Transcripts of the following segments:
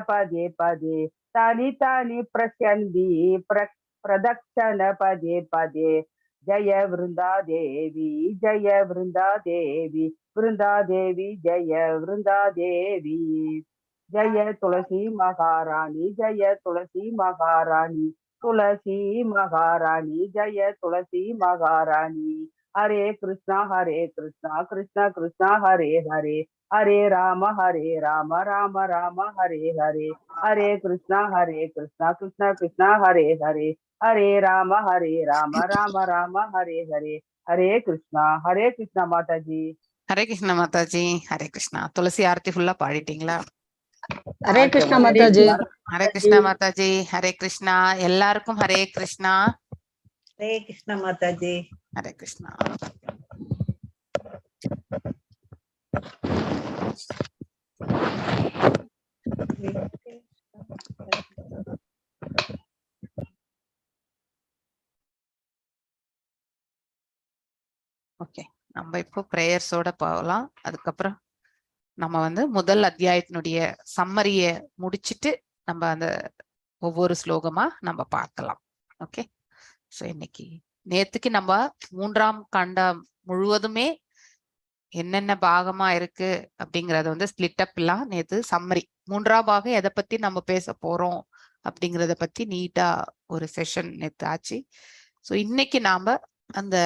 पदे पदे तानि तानि प्रस्यन्ति प्रदक्षिण पदे पदे जय वृंदा देवी वृंदा देवी जय वृंदा देवी जय तुलसी महारानी तुलसी महारानी जय तुलसी महारानी हरे कृष्णा कृष्ण कृष्ण हरे हरे हरे राम राम राम हरे हरे हरे कृष्णा कृष्ण कृष्ण हरे हरे हरे राम राम राम हरे हरे हरे कृष्णा माता जी हरे कृष्णा माता जी हरे कृष्णा तुलसी आरती फुल्ला पाडिட்டீங்களா हरे कृष्णा माता जी हरे कृष्णा माता जी हरे कृष्णा எல்லாருக்கும் हरे कृष्णा माता जी हरे कृष्णा ஓகே நம்ம இப்போ பிரேயர்ஸோட போகலாம். அதுக்கப்புறம் நம்ம வந்து முதல் அத்தியாயத்தினுடைய சம்மரிய முடிச்சிட்டு நம்ம அந்த ஒவ்வொரு ஸ்லோகமா நம்ம பார்க்கலாம். ஓகே, ஸோ இன்னைக்கு நேத்துக்கு நம்ம 3ஆம் காண்டம் முழுவதுமே என்னென்ன பாகமா இருக்கு அப்படிங்கறத வந்து ஸ்பிளிட் அப் எல்லாம் நேத்து சம்மரி 3ஆம் பாகம் எதை பத்தி நம்ம பேச போறோம் அப்படிங்கறத பத்தி நீட்டா ஒரு செஷன் நேத்து ஆச்சு. ஸோ இன்னைக்கு நாம அந்த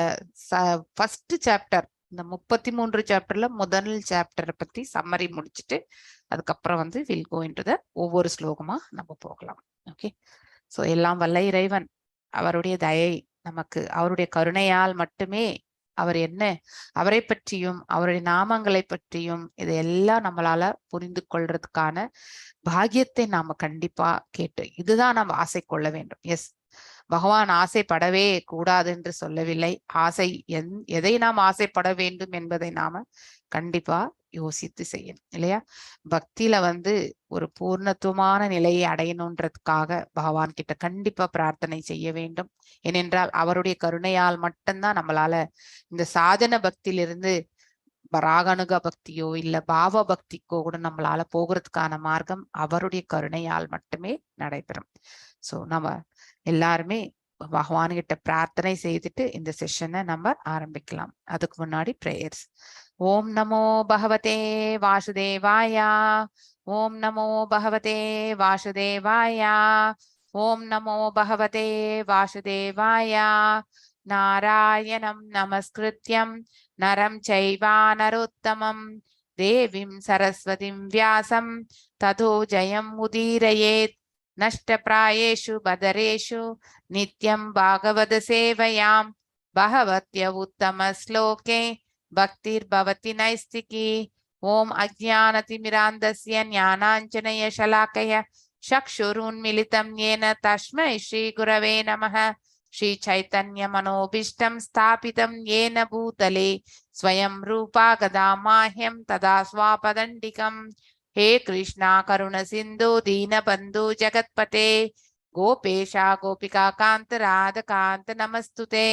ஃபர்ஸ்ட் சாப்டர் இந்த 33 சாப்டர்ல முதல் சாப்டரை பத்தி சம்மரி முடிச்சுட்டு அதுக்கப்புறம் வந்து வில் கோ இன்டு த ஒவ்வொரு ஸ்லோகமா நம்ம போகலாம். ஓகே, ஸோ எல்லாம் வல்ல இறைவன் அவருடைய தயை நமக்கு அவருடைய கருணையால் மட்டுமே அவர் என்ன அவரை பற்றியும் அவருடைய நாமங்களை பற்றியும் இதையெல்லாம் நம்மளால புரிந்து கொள்றதுக்கான பாக்கியத்தை நாம கண்டிப்பா கேட்டு இதுதான் நம்ம ஆசை கொள்ள வேண்டும். எஸ், பகவான் ஆசைப்படவே கூடாது என்று சொல்லவில்லை. ஆசை எதை நாம் ஆசைப்பட வேண்டும் என்பதை நாம கண்டிப்பா யோசித்து செய்யணும் இல்லையா? பக்தியில வந்து ஒரு பூர்ணத்துவமான நிலையை அடையணுன்றதுக்காக பகவான் கிட்ட கண்டிப்பா பிரார்த்தனை செய்ய வேண்டும். ஏனென்றால் அவருடைய கருணையால் மட்டும்தான் நம்மளால இந்த சாதன பக்தியிலிருந்து ராகனுக பக்தியோ இல்ல பாவ பக்திக்கோ கூட நம்மளால போகிறதுக்கான மார்க்கம் அவருடைய கருணையால் மட்டுமே நடைபெறும். ஸோ நம்ம எல்லாருமே பகவான்கிட்ட பிரார்த்தனை செய்துட்டு இந்த செஷனை நம்ம ஆரம்பிக்கலாம். அதுக்கு முன்னாடி பிரேயர்ஸ். ஓம் நமோ பகவதே வாசுதேவாயா, ஓம் நமோ பகவதே வாசுதேவாயா, ஓம் நமோ பகவதே வாசுதேவாயா. நாராயணம் நமஸ்கிருத்யம் நரம் சைவா நரோத்தமம் தேவீம் சரஸ்வதிம் வியாசம் ததோ ஜெயம் உதீரயேத். நஷ்டப்ராயேஷு பதரேஷு நித்யம் பாகவத சேவையாம் பகவத்ய உத்தம ஸ்லோகே பக்திர் பவதி நைஸ்திகி. ஓம் அஜ்ஞானதிமிராந்தஸ்ய ஞானாஞ்சனய ஷலாக்கய சக்ஷுருன்மிலிதம் ஏன தஸ்மை ஸ்ரீ குரவே நமः. श्री चैतन्य मनोभीष्टं स्थापितं येन भूतले स्वयं रूपा गदा माह्यं तदा स्वापदण्डिकम्. हे कृष्णा करुण सिन्धु दीनबन्धु जगत्पते गोपेशा गोपिका कान्त राधकान्त नमस्तुते.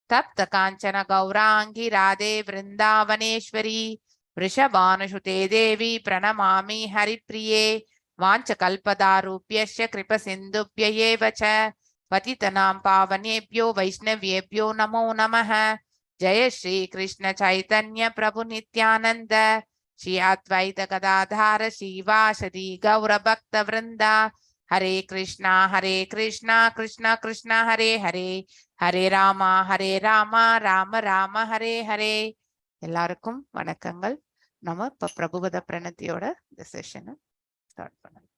तप्त काञ्चन गौरांगी राधे वृन्दावनेश्वरी वृषभानुसुते देवी प्रणमामि हरिप्रिये. वाञ्छकल्पतारुभ्यश्च कृपसिन्धुभ्य एव च पतितनां पावनेभ्यो वैष्णवेभ्यो नमो नमः. जय श्री कृष्ण चैतन्य प्रभु नित्यानंद श्री अद्वैत गदाधार श्रीवासदि गौर भक्त वृंदा. हरे कृष्णा कृष्णा कृष्णा हरे हरे हरे रामा राम राम हरे हरे. எல்லாருக்கும் வணக்கங்கள். நம்ம இப்ப பிரபுபத பிரணத்தியோட இந்த செஷனை ஸ்டார்ட் பண்ணலாம்.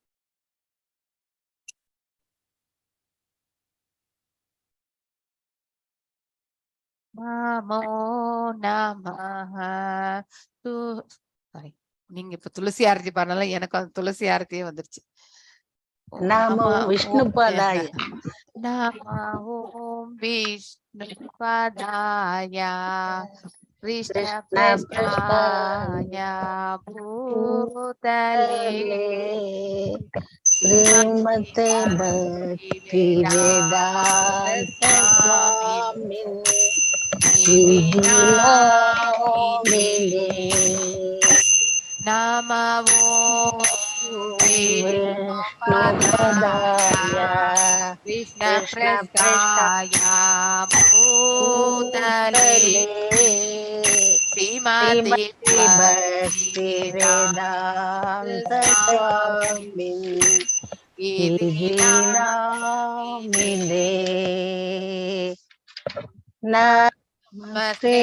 நமோ நமஹ து சாரி, நீங்க இப்ப துளசி ஆரத்தி பாடனால எனக்கு அந்த துளசி ஆரத்தியே வந்துருச்சு. நமோ விஷ்ணு பதாய நமோ ஓம் விஷ்ணு பதாய கிருஷ்ண பிரஸ்தாய பூதலே ஸ்ரீமதே பக்தி வேதாந்த ஸ்வாமினி நமோ विष्णुपदाय कृष्ण कृष्ण प्रस्थाय भूतले श्रीमते भक्ति वेदांत स्वामिन् इति नामिने नमस्ते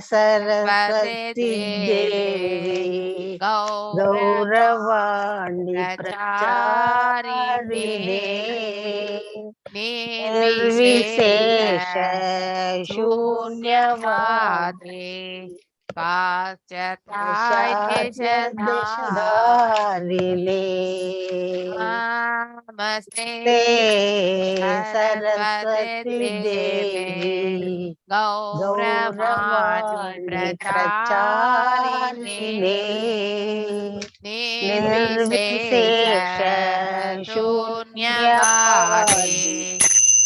सरस्वती देवी गौरवाणी प्रचारिणे निर्विशेष शून्यवादे देशधारिणे नमस्ते सरस्वती देवी गौरवाणी प्रचारिणे निर्विशेष शून्यवादे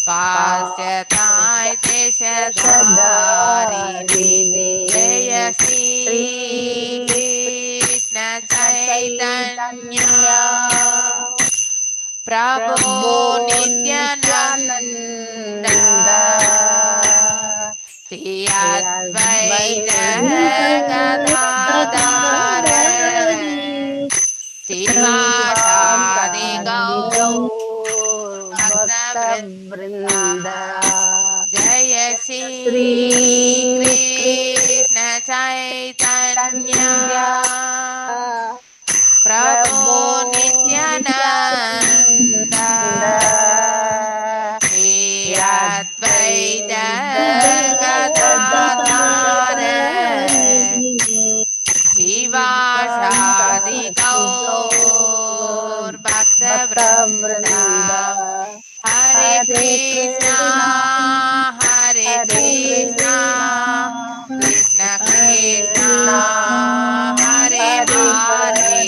पाश्चात्य देशधारिणे जय श्री कृष्ण चैतन्य प्रभो नित्यानंद श्री अद्वैत गदाधर श्रीवासादि भक्तवृंद जय श्री कृष्ण चैतन्य प्रभो नित्यानंद श्री अद्वैत गदाधर श्रीवासादि गौर भक्तवृंद हरे कृष्णा कृष्ण कृष्णा हरे हरे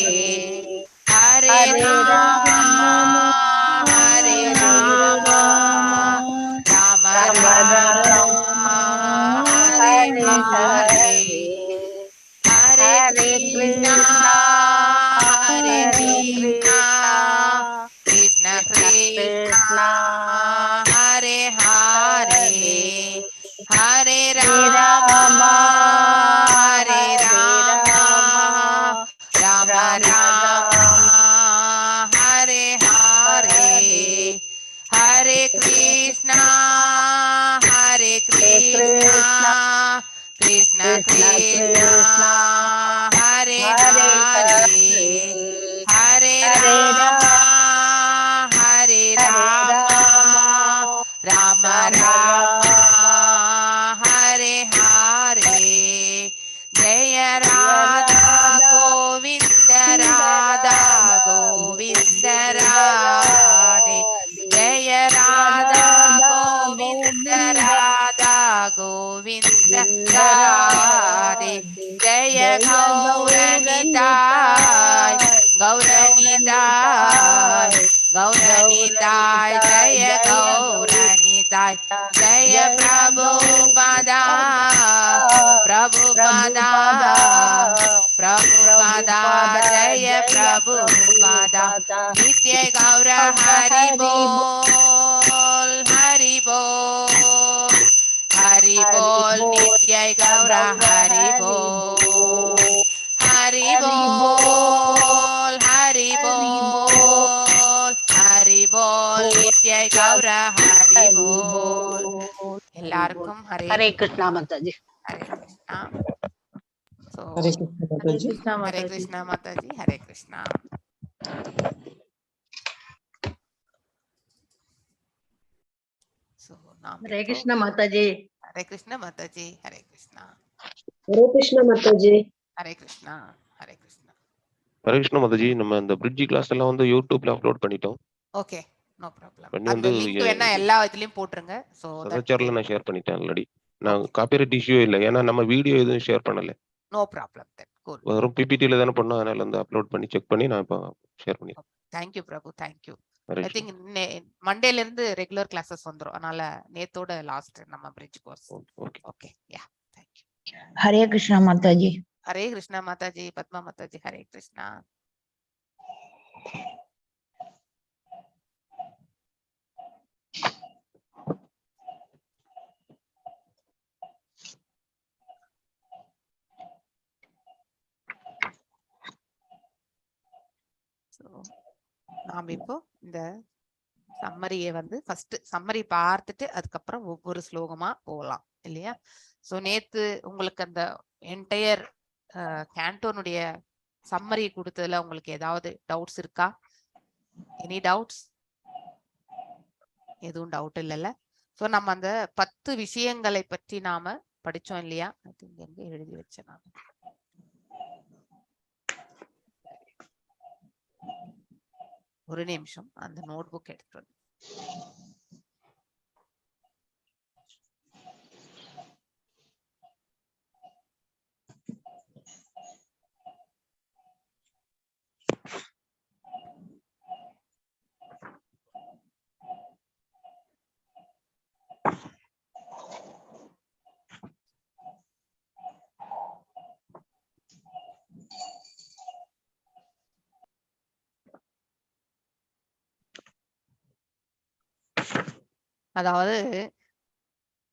हरे राम राम राम हरे हरे हरे कृष्णा कृष्ण कृष्णा हरे हरे हरे राम राम राम हरे हरे हरे कृष्णा कृष्ण कृष्णा हरे हरे हरे राम राम राम हरे हरे जय राधा गोविंद राधे जय राधा गोविंद राधे जय गौरनिताय जय गौरनिताय जय प्रभुपदा जय प्रभुपदा नित्य गौर हरि बोल नित्य गौर हरि बोल नित्य गौर हरि बोल எல்லாருக்கும் हरे कृष्णा माताजी हरे कृष्णा So, हरे कृष्ण माताजी हरे कृष्णा माताजी हरे कृष्णा So, हरे कृष्ण माताजी हरे कृष्णा माताजी हरे कृष्णा हरे कृष्ण माताजी हरे कृष्णा हरे कृष्णा ஹரே கிருஷ்ண மாதாஜி, நம்ம இந்த பிரிட்ஜ் கிளாஸ் எல்லாம் வந்து யூடியூப்ல அப்லோட் பண்ணிட்டோம். Okay, no problem. பண்ணி அந்த வந்து லிங்க் வேணா எல்லா இதுலயும் போட்டுருங்க. சோ சதாச்சார்ல நான் ஷேர் பண்ணிட்டேன் ஆல்ரெடி. நான் காப்பிரைட் இஷ்யூ இல்லை, ஏன்னா நம்ம வீடியோ எதுவும் ஷேர் பண்ணல. No problem then cool. வெறும் பிபிடில தானே பண்ணோம், அதனால வந்து அப்லோட் பண்ணி செக் பண்ணி நான் இப்போ ஷேர் பண்ணிடுறேன். Thank you Prabhu, thank you. Hare I think மண்டேல இருந்து ரெகுலர் கிளாसेस வந்துரும். அதனால நேத்தோட லாஸ்ட் நம்ம bridge course. Okay okay, yeah thank you. Hare Krishna Mataji Hare Krishna माताजी, पद्मा माताजी हरे कृष्णा. ஸோ நாம் இப்போ இந்த சம்மரியை வந்து ஃபர்ஸ்ட் சம்மரி பார்த்துட்டு அதுக்கப்புறம் ஒவ்வொரு ஸ்லோகமா போகலாம் இல்லையா? ஸோ நேத்து உங்களுக்கு அந்த என்டையர் கேண்டோனுடைய சம்மரி கொடுத்ததுல உங்களுக்கு ஏதாவது டவுட்ஸ் இருக்கா? Any doubts? எதுவும் டவுட் இல்லைல்ல? ஸோ நம்ம அந்த 10 விஷயங்களை பற்றி நாம படிச்சோம் இல்லையா? எங்க எழுதி வச்சேன் நான். ஒரு நிமிஷம் அந்த நோட் புக் எடுத்து வந்து. அதாவது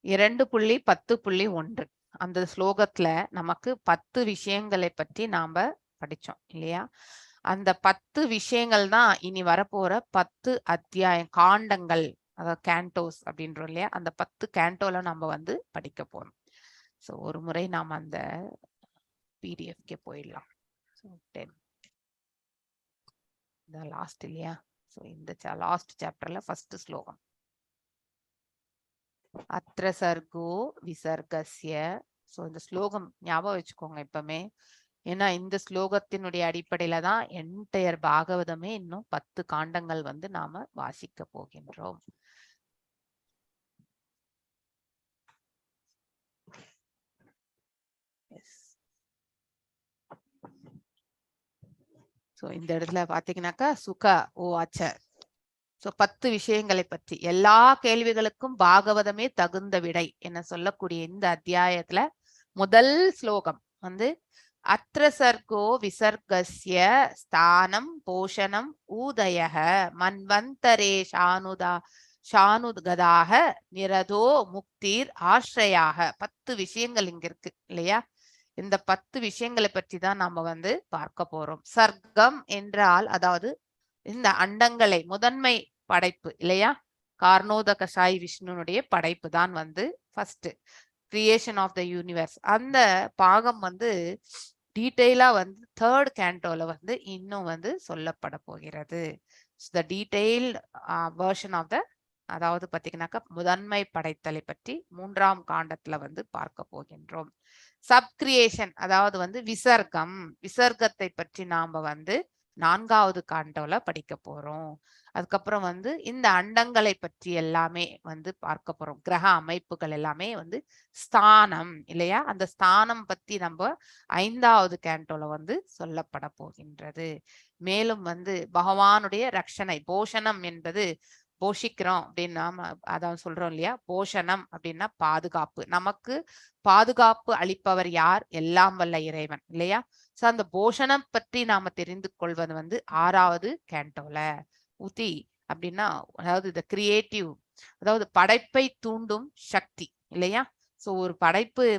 2.10.1 அந்த ஸ்லோகத்துல நமக்கு 10 விஷயங்களை பற்றி நாம படிச்சோம் இல்லையா? அந்த 10 விஷயங்கள் தான் இனி வரப்போற 10 அத்தியாயம் காண்டங்கள், அதாவது கேண்டோஸ் அப்படின்றோம் இல்லையா? அந்த 10 கேண்டோல நம்ம வந்து படிக்க போறோம். ஸோ ஒரு முறை நாம அந்த பிடிஎஃப்கே போயிடலாம். ஸோ 10 இந்த லாஸ்ட் இல்லையா? ஸோ இந்த லாஸ்ட் சாப்டர்ல ஃபர்ஸ்ட் ஸ்லோகம். அத்ர சர்கோ விசர்கஸ்ய. ஸோ இந்த ஸ்லோகம் ஞாபகம் வச்சுக்கோங்க எப்பவுமே. ஏன்னா இந்த ஸ்லோகத்தினுடைய அடிப்படையில தான் என்டையர் பாகவதமே இன்னும் 10 காண்டங்கள் வந்து நாம வாசிக்க போகின்றோம். ஸோ இந்த இடத்துல பாத்தீங்கன்னாக்கா சுக ஓ ஆச்ச. ஸோ 10 விஷயங்களை பற்றி எல்லா கேள்விகளுக்கும் பாகவதமே தகுந்த விடை என சொல்லக்கூடிய இந்த அத்தியாயத்துல முதல் ஸ்லோகம் வந்து அத்ர சர்கோ விசர்கஸ்ய ஸ்தானம் போஷணம் ஊதயக மன்வந்தரே ஷானுகதாக நிரதோ முக்திர் ஆஸ்ரயாக. 10 விஷயங்கள் இங்க இருக்கு இல்லையா? இந்த 10 விஷயங்களை பற்றி தான் நாம வந்து பார்க்க போறோம். சர்க்கம் என்றால் அதாவது இந்த அண்டங்களை முதன்மை படைப்பு இல்லையா? கார்ணோதக சாய் விஷ்ணுனுடைய படைப்பு தான் வந்து first creation of the universe. அந்த பாகம் வந்து டீட்டெயிலா வந்து 3rd கேண்டோல வந்து இன்னும் வந்து சொல்லப்பட போகிறது. த டீடைல்ட் வெர்ஷன் ஆஃப் த, அதாவது பாத்தீங்கன்னாக்கா முதன்மை படைத்தலை பற்றி 3ஆம் காண்டத்துல வந்து பார்க்க போகின்றோம். சப் கிரியேஷன் அதாவது வந்து விசர்க்கம், விசர்க்கத்தை பற்றி நாம வந்து 4வது காண்டோல படிக்க போறோம். அதுக்கப்புறம் வந்து இந்த அண்டங்களை பற்றி எல்லாமே வந்து பார்க்க போறோம். கிரக அமைப்புகள் எல்லாமே வந்து ஸ்தானம் இல்லையா? அந்த ஸ்தானம் பத்தி நம்ம 5வது கேண்டோல வந்து சொல்லப்பட போகின்றது. மேலும் வந்து பகவானுடைய ரட்சணை, போஷணம் என்பது போஷிக்கிறோம் அப்படின்னு நாம அதான் சொல்றோம் இல்லையா? போஷணம் அப்படின்னா பாதுகாப்பு. நமக்கு பாதுகாப்பு அளிப்பவர் யார்? எல்லாம் வல்ல இறைவன் இல்லையா? சோ அந்த போஷணம் பற்றி நாம தெரிந்து கொள்வது வந்து 6வது கேண்டோல. உதி அப்படின்னா அதாவது இந்த கிரியேட்டிவ், அதாவது படைப்பை தூண்டும் சக்தி இல்லையா? சோ ஒரு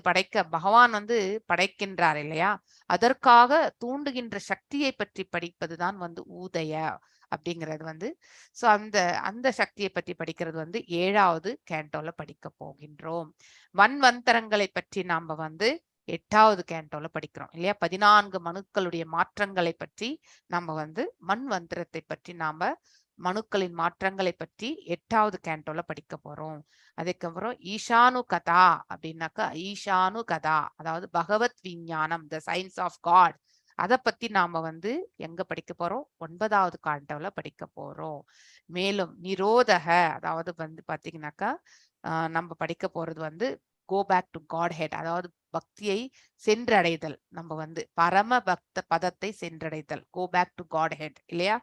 படைக்க பகவான் வந்து படைக்கின்றார் இல்லையா? அதற்காக தூண்டுகின்ற சக்தியை பற்றி படிப்பதுதான் வந்து ஊதய அப்படிங்கிறது வந்து. சோ அந்த சக்தியை பற்றி படிக்கிறது வந்து 7வது கேண்டோல படிக்க போகின்றோம். வன்வந்தரங்களை பற்றி நாம வந்து 8வது கேண்டோல படிக்கிறோம் இல்லையா? 14 மனுக்களுடைய மாற்றங்களை பற்றி நம்ம வந்து மன்வந்திரத்தை பற்றி நாம மனுக்களின் மாற்றங்களை பற்றி 8வது கேண்டோல படிக்க போறோம். அதுக்கப்புறம் ஈஷானு கதா அப்படின்னாக்கா ஈஷானு கதா அதாவது பகவத் விஞ்ஞானம், த சயின்ஸ் ஆஃப் காட், அதை பத்தி நாம வந்து எங்க படிக்க போறோம்? 9வது காண்டோல படிக்க போறோம். மேலும் நிரோதக அதாவது வந்து பாத்தீங்கன்னாக்கா நம்ம படிக்க போறது வந்து go back to Godhead, அதாவது பக்தியை சென்றடைதல், நம்ம வந்து பரம பக்த பதத்தை சென்றடைதல், go back to Godhead இல்லையா?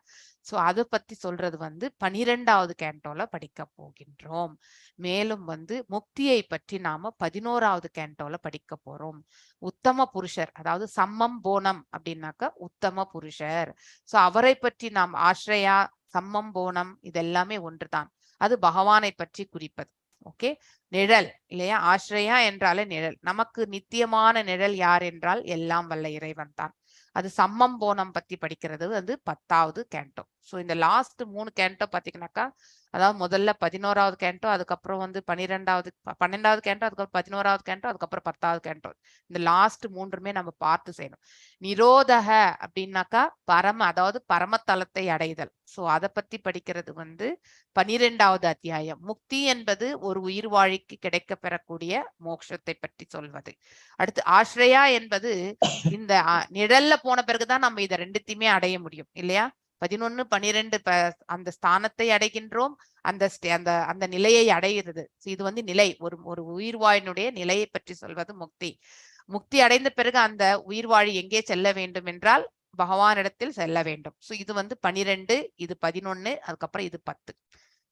சோ அதை பத்தி சொல்றது வந்து 12வது கேண்டோல படிக்க போகின்றோம். மேலும் வந்து முக்தியை பற்றி நாம 11வது கேண்டோல படிக்க போறோம். உத்தம புருஷர் அதாவது சம்மம் போனம் அப்படின்னாக்க உத்தம புருஷர். சோ அவரை பற்றி நாம் ஆஸ்ரயா சம்மம் போனம் இதெல்லாமே ஒன்றுதான். அது பகவானை பற்றி குறிப்பது. ஓகே, நிழல் இல்லையா? ஆஸ்ரயா என்றாலே நிழல். நமக்கு நித்தியமான நிழல் யார் என்றால் எல்லாம் வல்ல இறைவன் தான். அது சம்மம் போனம் பத்தி படிக்கிறது வந்து 10வது கேண்டோ. ஸோ இந்த லாஸ்ட் 3 கேண்டோ பாத்தீங்கன்னாக்கா, அதாவது முதல்ல 11வது கேண்டோ, அதுக்கப்புறம் வந்து 12வது கேண்டோ, அதுக்கப்புறம் 11வது கேண்டோ, அதுக்கப்புறம் 10வது கேண்டோ. இந்த லாஸ்ட் 3மே நம்ம பார்த்து செய்யணும். நிரோதக அப்படின்னாக்கா அதாவது பரமத்தலத்தை அடைதல். ஸோ அதை பத்தி படிக்கிறது வந்து 12வது அத்தியாயம். முக்தி என்பது ஒரு உயிர் வாழிக்கு கிடைக்க பெறக்கூடிய மோட்சத்தை பற்றி சொல்வது. அடுத்து ஆஸ்ரயா என்பது இந்த நிழல்ல போன பிறகுதான் நம்ம இதை ரெண்டுத்தையுமே அடைய முடியும் இல்லையா? 11, 12 அந்த ஸ்தானத்தை அடைகின்றோம், அந்த அந்த நிலையை அடைகிறது. இது வந்து நிலை, ஒரு உயிர்வாழினுடைய நிலையை பற்றி சொல்வது முக்தி. முக்தி அடைந்த பிறகு அந்த உயிர்வாழி எங்கே செல்ல வேண்டும் என்றால் பகவானிடத்தில் செல்ல வேண்டும். ஸோ இது வந்து 12, இது 11, அதுக்கப்புறம் இது 10.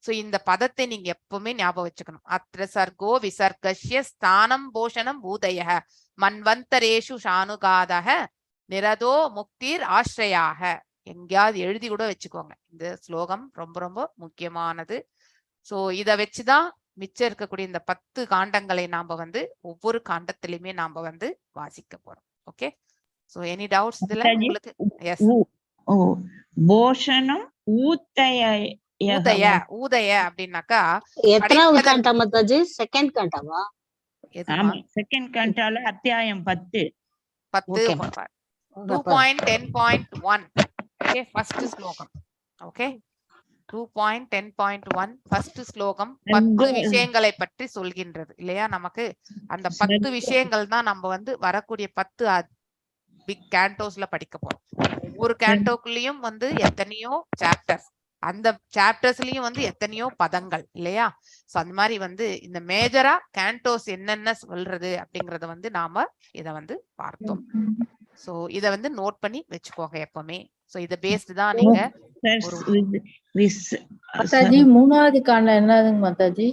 ஸோ இந்த பதத்தை நீங்க எப்பவுமே ஞாபகம் வச்சுக்கணும். அத்ர சர்கோ விசர்கஸ்ய ஸ்தானம் போஷணம் பூதய மன்வந்தரேஷு ஷானுகாதக நிரதோ முக்திர் ஆஸ்ரயாக. எங்கேயாவது எழுதி கூட வச்சுக்கோங்க. இந்த ஸ்லோகம் ரொம்ப ரொம்ப முக்கியமானது. ஸோ இதை வச்சுதான் மிச்சம் இருக்கக்கூடிய இந்த 10 காண்டங்களை நாம வந்து ஒவ்வொரு காண்டத்திலுமே நாம வந்து வாசிக்க போறோம். ஓகே, ஸோ எனி டவுட்ஸ் இதுல உங்களுக்கு? எஸ். போஷணம் ஊதய அப்படின்னாக்கா எத்தனாவது காண்டா மாதாஜி? செகண்ட் காண்டாவா? செகண்ட் காண்டால அத்தியாயம் 10. 2.10.1. ஓகே, ஃபர்ஸ்ட் ஸ்லோகம். ஓகே, 2.10.1 ஃபர்ஸ்ட் ஸ்லோகம் 10 விஷயங்களை பற்றி சொல்கின்றது இல்லையா? நமக்கு அந்த 10 விஷயங்கள் தான் நம்ம வந்து வரக்கூடிய 10 பிக் கேண்டோஸ்ல படிக்க போறோம். ஒவ்வொரு கேண்டோக்குள்ளயும் வந்து எத்தனையோ சாப்டர்ஸ், அந்த சாப்டர்ஸ்லயும் வந்து எத்தனையோ பதங்கள் இல்லையா? சோ அந்த மாதிரி வந்து இந்த மேஜரா கேண்டோஸ் என்னென்ன சொல்றது அப்படிங்கறத வந்து நாம இத வந்து பார்த்தோம். சோ இத வந்து நோட் பண்ணி வச்சுக்கோங்க எப்பவுமே. சோ இத பேஸ்ட் தான் நீங்க மாதாஜி 3வது காண்டம் என்னதுங்க மாதாஜி?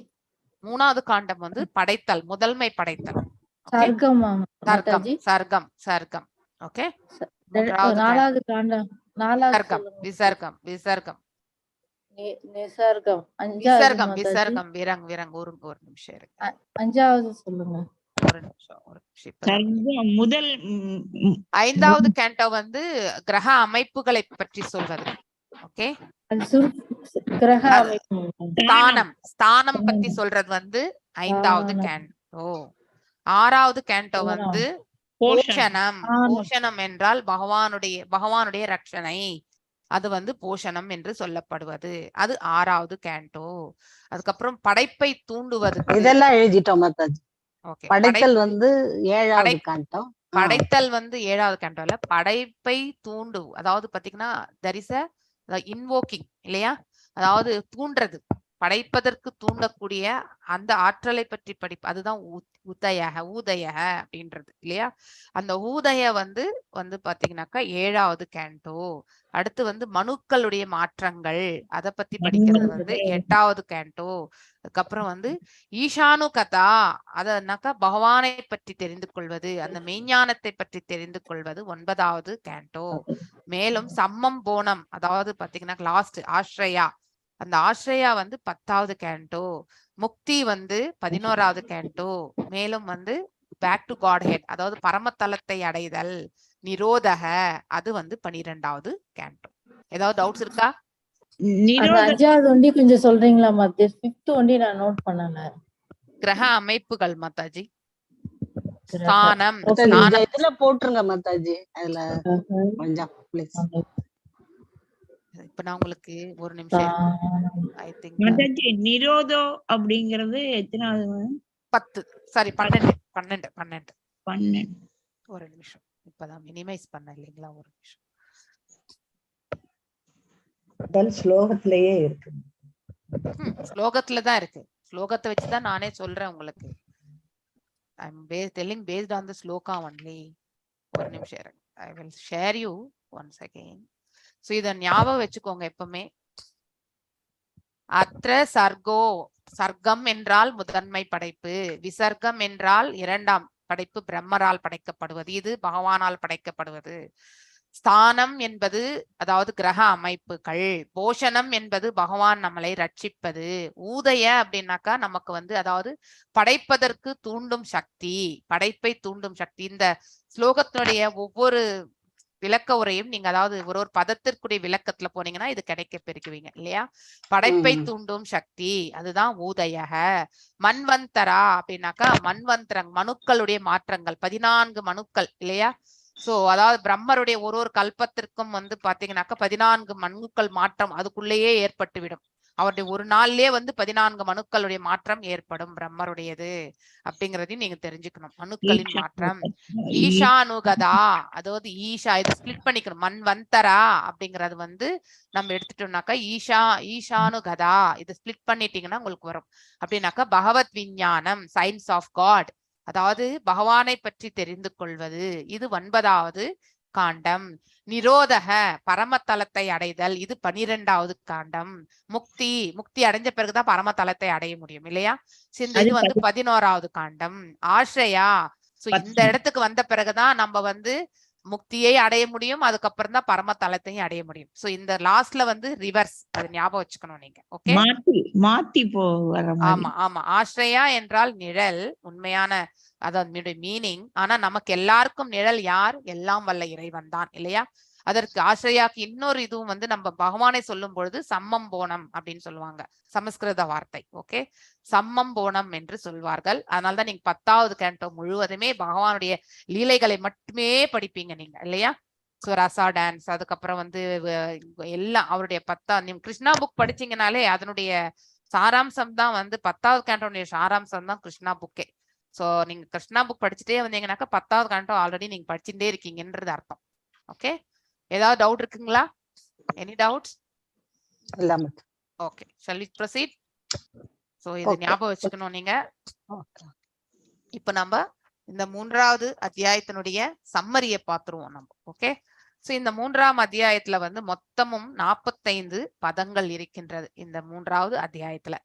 3வது காண்டம் வந்து படைத்தல், முதல்மை படைத்தல். சர்க்கம் மாதாஜி. சர்க்கம். ஓகே, 4வது காண்டம் விசர்க்கம். நிசர்கம். விசர்கம் விரங் ஒரு நிமிஷம் இருக்கு. 5வது சொல்லுங்க. ஒரு நிமிஷம். முதல் 5வது கேண்டோ வந்து கிரக அமைப்புகளை பற்றி சொல்வது. ஓகே, கிரக ஸ்தானம் பத்தி சொல்றது வந்து 5வது கேண்டோ. 6வது கேண்டோ வந்து போஷணம் என்றால் பகவானுடைய ரட்சணை, அது வந்து போஷணம் என்று சொல்லப்படுவது. அது 6வது கேண்டோ. அதுக்கப்புறம் படைப்பை தூண்டுவது. இதெல்லாம் எழுதிட்டோம் மாதாஜி. படைத்தல் வந்து 7வது காண்டம். படைத்தல் வந்து 7வது கேண்டோல படைப்பை தூண்டு, அதாவது பாத்தீங்கன்னா there is a invoking இல்லையா? அதாவது தூண்டுறது, படைப்பதற்கு தூண்டக்கூடிய அந்த ஆற்றலை பற்றி அதுதான் ஊதய அப்படின்றது இல்லையா? அந்த ஊதய வந்து பாத்தீங்கன்னாக்கா 7வது கேண்டோ. அடுத்து வந்து மனுக்களுடைய மாற்றங்கள், அதை பத்தி படிக்கிறது வந்து 8வது கேண்டோ. அதுக்கப்புறம் வந்து ஈஷானு கதா, அதனாக்கா பகவானை பற்றி தெரிந்து கொள்வது, அந்த மெய்ஞானத்தை பற்றி தெரிந்து கொள்வது 9வது கேண்டோ. மேலும் சம்மம் போனம், அதாவது பாத்தீங்கன்னா லாஸ்ட் ஆஸ்ரயா, அந்த ஆஸ்ரயா வந்து 10வது கேண்டோ. முக்தி வந்து 11வது கேண்டோ. மேலும் வந்து பேக் டு காட் ஹெட், அதாவது பரமத்தலத்தை அடைதல், நிரோதக, அது வந்து 12வது கேண்டோ. ஏதாவது டவுட்ஸ் இருக்கா? 5வது ஒண்டி கொஞ்சம் சொல்றீங்களா மாதாஜி? 5th ஒண்டி நான் நோட் பண்ணல. கிரக அமைப்புகள் மாதாஜி. ஸ்தானம் இதுல போட்டுருங்க மாதாஜி, அதுல கொஞ்சம் ப்ளீஸ். இப்ப நான் உங்களுக்கு ஒரு நிமிஷம், ஐ திங்க் நிரோதோ அப்படிங்கிறது எத்தனாவது? 10 சாரி 12. ஒரு நிமிஷம், இப்பதான் மினிமைஸ் பண்ண இல்லைங்களா? ஒரு நிமிஷம். ஸ்லோகத்திலேயே இருக்கு. ஸ்லோகத்துல தான் இருக்கு. ஸ்லோகத்தை வச்சுதான் நானே சொல்றேன் உங்களுக்கு. ஐ அம் telling based on the sloka only. ஒரு நிமிஷம், I will share you once again. So இத ஞாபகம் வச்சுக்கோங்க எப்பவுமே. அத்ர சர்கோ, சர்க்கம் என்றால் முதன்மை படைப்பு, விசர்க்கம் என்றால் 2ஆம் படைப்பு, பிரம்மரால் படைக்கப்படுவது, இது பகவானால் படைக்கப்படுவது. ஸ்தானம் என்பது அதாவது கிரக அமைப்புகள், போஷணம் என்பது பகவான் நம்மளை ரட்சிப்பது, ஊதய அப்படின்னாக்கா நமக்கு வந்து அதாவது படைப்பதற்கு தூண்டும் சக்தி, படைப்பை தூண்டும் சக்தி. இந்த ஸ்லோகத்தினுடைய ஒவ்வொரு விளக்க உரையும் நீங்க அதாவது ஒரு பதத்திற்குரிய விளக்கத்துல போனீங்கன்னா இது கிடைக்க பெருக்குவீங்க இல்லையா? படைப்பை தூண்டும் சக்தி, அதுதான் ஊதயக. மன்வந்தரா அப்படின்னாக்கா மன்வந்தரங், மனுக்களுடைய மாற்றங்கள், 14 மனுக்கள் இல்லையா? சோ அதாவது பிரம்மருடைய ஒரு கல்பத்திற்கும் வந்து பாத்தீங்கன்னாக்கா 14 மனுக்கள் மாற்றம் அதுக்குள்ளேயே ஏற்பட்டுவிடும். அவருடைய ஒரு நாள்லயே வந்து 14 மனுக்களுடைய மாற்றம் ஏற்படும் பிரம்மருடையது அப்படிங்கறதையும் நீங்க தெரிஞ்சுக்கணும். மனுக்களின் மாற்றம். ஈஷானுகதா, அதாவது ஈஷா, இது ஸ்பிளிட் பண்ணிக்கணும். மன்வந்தரா அப்படிங்கறது வந்து நம்ம எடுத்துட்டோம்னாக்கா ஈஷானுகதா, இது ஸ்பிளிட் பண்ணிட்டீங்கன்னா உங்களுக்கு வரும். அப்படின்னாக்கா பகவத் விஞ்ஞானம், சயின்ஸ் ஆஃப் காட், அதாவது பகவானை பற்றி தெரிந்து கொள்வது, இது 9வது காண்டம். நிரோதக, பரமத்தலத்தை அடைதல், இது 12வது காண்டம். முக்தி அடைஞ்ச பிறகுதான் பரமத்தலத்தை அடைய முடியும் இல்லையா? இது வந்து 11வது காண்டம். ஆශ්‍රயா, சோ இந்த இடத்துக்கு வந்த பிறகுதான் நம்ம வந்து முக்தியை அடைய முடியும், அதுக்கப்புறம் தான் பரமத்தலத்தையும் அடைய முடியும். சோ இந்த லாஸ்ட்ல வந்து ரிவர்ஸ், அது ஞாபகம் வச்சுக்கணும் நீங்க. ஓகே, மாத்தி போ வர ஆமா ஆமா. ஆශ්‍රயா என்றால் நிழல், உண்மையான அதனுடைய மீனிங். ஆனா நமக்கு எல்லாருக்கும் நிழல் யார்? எல்லாம் வல்ல இறைவன் தான் இல்லையா? அதற்கு ஆශ්‍රயாக்கு இன்னொரு இதுவும் வந்து நம்ம பகவானை சொல்லும் பொழுது சம்மம் போனம் அப்படின்னு சொல்லுவாங்க, சமஸ்கிருத வார்த்தை. ஓகே, சம்மம் போனம் என்று சொல்வார்கள். அதனாலதான் நீங்க 10வது கேண்டோ முழுவதுமே பகவானுடைய லீலைகளை மட்டுமே படிப்பீங்க நீங்க இல்லையா? ஸோ ரசா டான்ஸ், அதுக்கப்புறம் வந்து எல்லாம் அவருடைய 10 நீங்க கிருஷ்ணா புக் படிச்சீங்கனாலே அதனுடைய சாராம்சம் தான் வந்து 10வது கேண்டோனுடைய சாராம்சம் தான் கிருஷ்ணா புக்கே. சோ நீங்க கிருஷ்ணா புக் படிச்சுட்டே வந்தீங்கன்னாக்கா 10வது கேண்டோ ஆல்ரெடி நீங்க படிச்சுட்டே இருக்கீங்கன்றது அர்த்தம். ஓகே, ஏதாவது டவுட் இருக்குங்களா? Any doubts? Okay, shall we proceed? So இது ஞாபகம் வச்சுக்கணும் நீங்க. இப்ப நம்ம இந்த 3வது அத்தியாயத்தினுடைய சம்மரியை பார்த்துருவோம் நம்ம. ஓகே, சோ இந்த 3ஆம் அத்தியாயத்துல வந்து மொத்தமும் 45 பதங்கள் இருக்கின்றது இந்த 3வது அத்தியாயத்துல.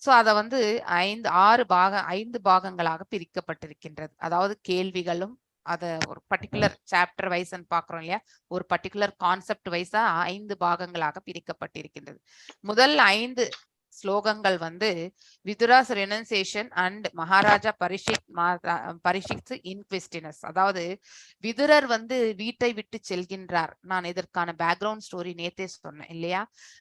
சோ அத வந்து 5 பாகங்களாக பிரிக்கப்பட்டிருக்கின்றது. அதாவது கேள்விகளும், அத ஒரு பர்டிகுலர் சாப்டர் வைஸ் பாக்குறோம் இல்லையா, ஒரு பர்டிகுலர் கான்செப்ட் வைஸா 5 பாகங்களாக பிரிக்கப்பட்டிருக்கின்றது. முதல் 5 ஸ்லோகங்கள் வந்து விதுராஸ் ரெனன்சியேஷன் அண்ட் மகாராஜா பரீட்சித் இன்குவிஸ்டினஸ். அதாவது விதுரர் வந்து வீட்டை விட்டு செல்கின்றார். நான் இதற்கான பேக்ரவுண்ட் ஸ்டோரி நேத்தே சொன்னேன் இல்லையா?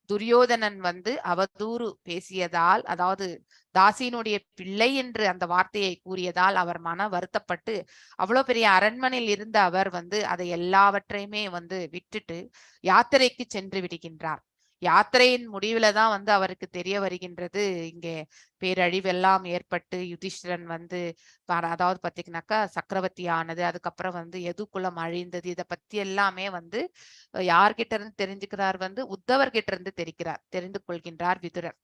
துரியோதனன் வந்து அவதூறு பேசியதால், அதாவது தாசியினுடைய பிள்ளை என்று அந்த வார்த்தையை கூறியதால் அவர் மன வருத்தப்பட்டு அவ்வளவு பெரிய அரண்மனையில் இருந்த அவர் வந்து அதை எல்லாவற்றையுமே வந்து விட்டுட்டு யாத்திரைக்கு சென்று விடுகின்றார். யாத்திரையின் முடிவுல தான் வந்து அவருக்கு தெரிய வருகின்றது, இங்கே பேரழிவெல்லாம் ஏற்பட்டு யுதிஷ்டிரன் வந்து அதாவது பாத்தீங்கன்னாக்கா சக்கரவர்த்தி ஆனது, அதுக்கப்புறம் வந்து எதுக்குலம் அழிந்தது, இதை பத்தி எல்லாமே வந்து யார்கிட்ட இருந்து தெரிஞ்சுக்கிறார்? வந்து உத்தவர் கிட்ட இருந்து தெரிந்து கொள்கின்றார் விதுரர்.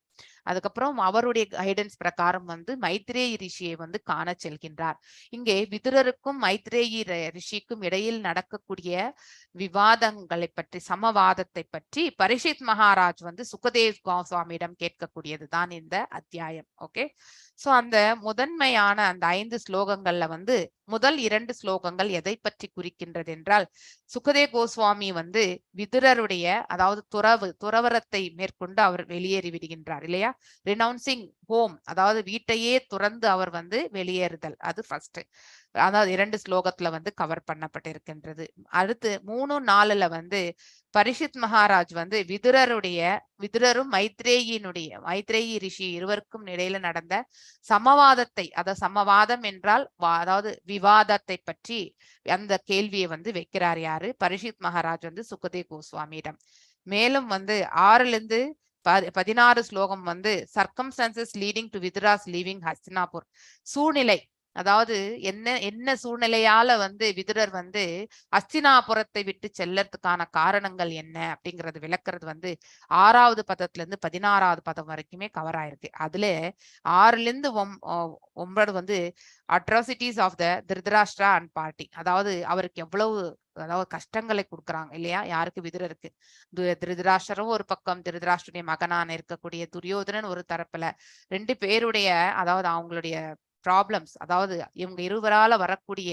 அதுக்கப்புறம் அவருடைய கைடன்ஸ் பிரகாரம் வந்து மைத்ரேயி ரிஷியை வந்து காண செல்கின்றார். இங்கே விதுரருக்கும் மைத்ரேயி ரிஷிக்கும் இடையில் நடக்கக்கூடிய விவாதங்களை பற்றி, சமவாதத்தை பற்றி பரீட்சித் மகாராஜ் வந்து சுகதேவ் கோஸ்வாமியிடம் கேட்கக்கூடியதுதான் இந்த அத்தியாயம். ஓகே, சோ அந்த முதன்மையான அந்த 5 ஸ்லோகங்கள்ல வந்து முதல் 2 ஸ்லோகங்கள் எதை பற்றி குறிக்கின்றது என்றால், சுகதேவ் கோஸ்வாமி வந்து விதுரருடைய அதாவது துறவரத்தை மேற்கொண்டு அவர் வெளியேறி விடுகின்றார் இல்லையா? ரினவுன்சிங் ஹோம், அதாவது வீட்டையே துறந்து அவர் வந்து வெளியேறுதல், அது ஃபர்ஸ்ட். அதாவது 2 ஸ்லோகத்துல வந்து கவர் பண்ணப்பட்டிருக்கின்றது. அடுத்து 3, 4ல வந்து பரீட்சித் மகாராஜ் வந்து விதுரரும் மைத்ரேயி ரிஷி இருவருக்கும் இடையில நடந்த சமவாதத்தை, அதாவது சமவாதம் என்றால் அதாவது விவாதத்தை பற்றி அந்த கேள்வியை வந்து வைக்கிறார் யாரு? பரீட்சித் மகாராஜ் வந்து சுகதேவ் கோஸ்வாமியிடம். மேலும் வந்து 6லிருந்து 16 ஸ்லோகம் வந்து circumstances leading to விதுராஸ் leaving Hastinapur, சூழ்நிலை, அதாவது என்ன சூழ்நிலையால வந்து விதுரர் வந்து ஹஸ்தினாபுரத்தை விட்டு செல்லறதுக்கான காரணங்கள் என்ன அப்படிங்கறது விளக்குறது வந்து 6வது பதத்துல இருந்து 16வது பதம் வரைக்குமே கவர் ஆயிருக்கு. அதுல 6லிருந்து 9 வந்து atrocities of the Dhritarashtra and party, அதாவது அவருக்கு எவ்வளவு அதாவது கஷ்டங்களை கொடுக்குறாங்க இல்லையா? யாருக்கு? விதுரருக்கு. திருதராஷ்டிரம் ஒரு பக்கம், திருதராஷ்டிரனுடைய மகனான இருக்கக்கூடிய துரியோதனன் ஒரு தரப்புல, 2 பேருடைய அதாவது அவங்களுடைய ப்ராப்ளம்ஸ், அதாவது இவங்க இருவரால வரக்கூடிய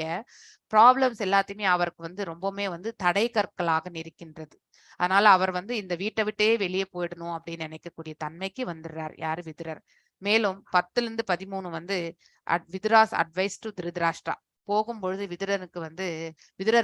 ப்ராப்ளம்ஸ் எல்லாத்தையுமே அவருக்கு வந்து ரொம்பவுமே வந்து தடை கற்களாக நிற்கின்றது. அதனால அவர் வந்து இந்த வீட்டை விட்டே வெளியே போயிடணும் அப்படின்னு நினைக்கக்கூடிய தன்மைக்கு வந்துடுறார் யாரு? விதுரர். மேலும் 10லிருந்து 13 வந்து விதுராஸ் அட்வைஸ் டு திருதராஷ்டிரா, போகும்பொழுது விதுரர்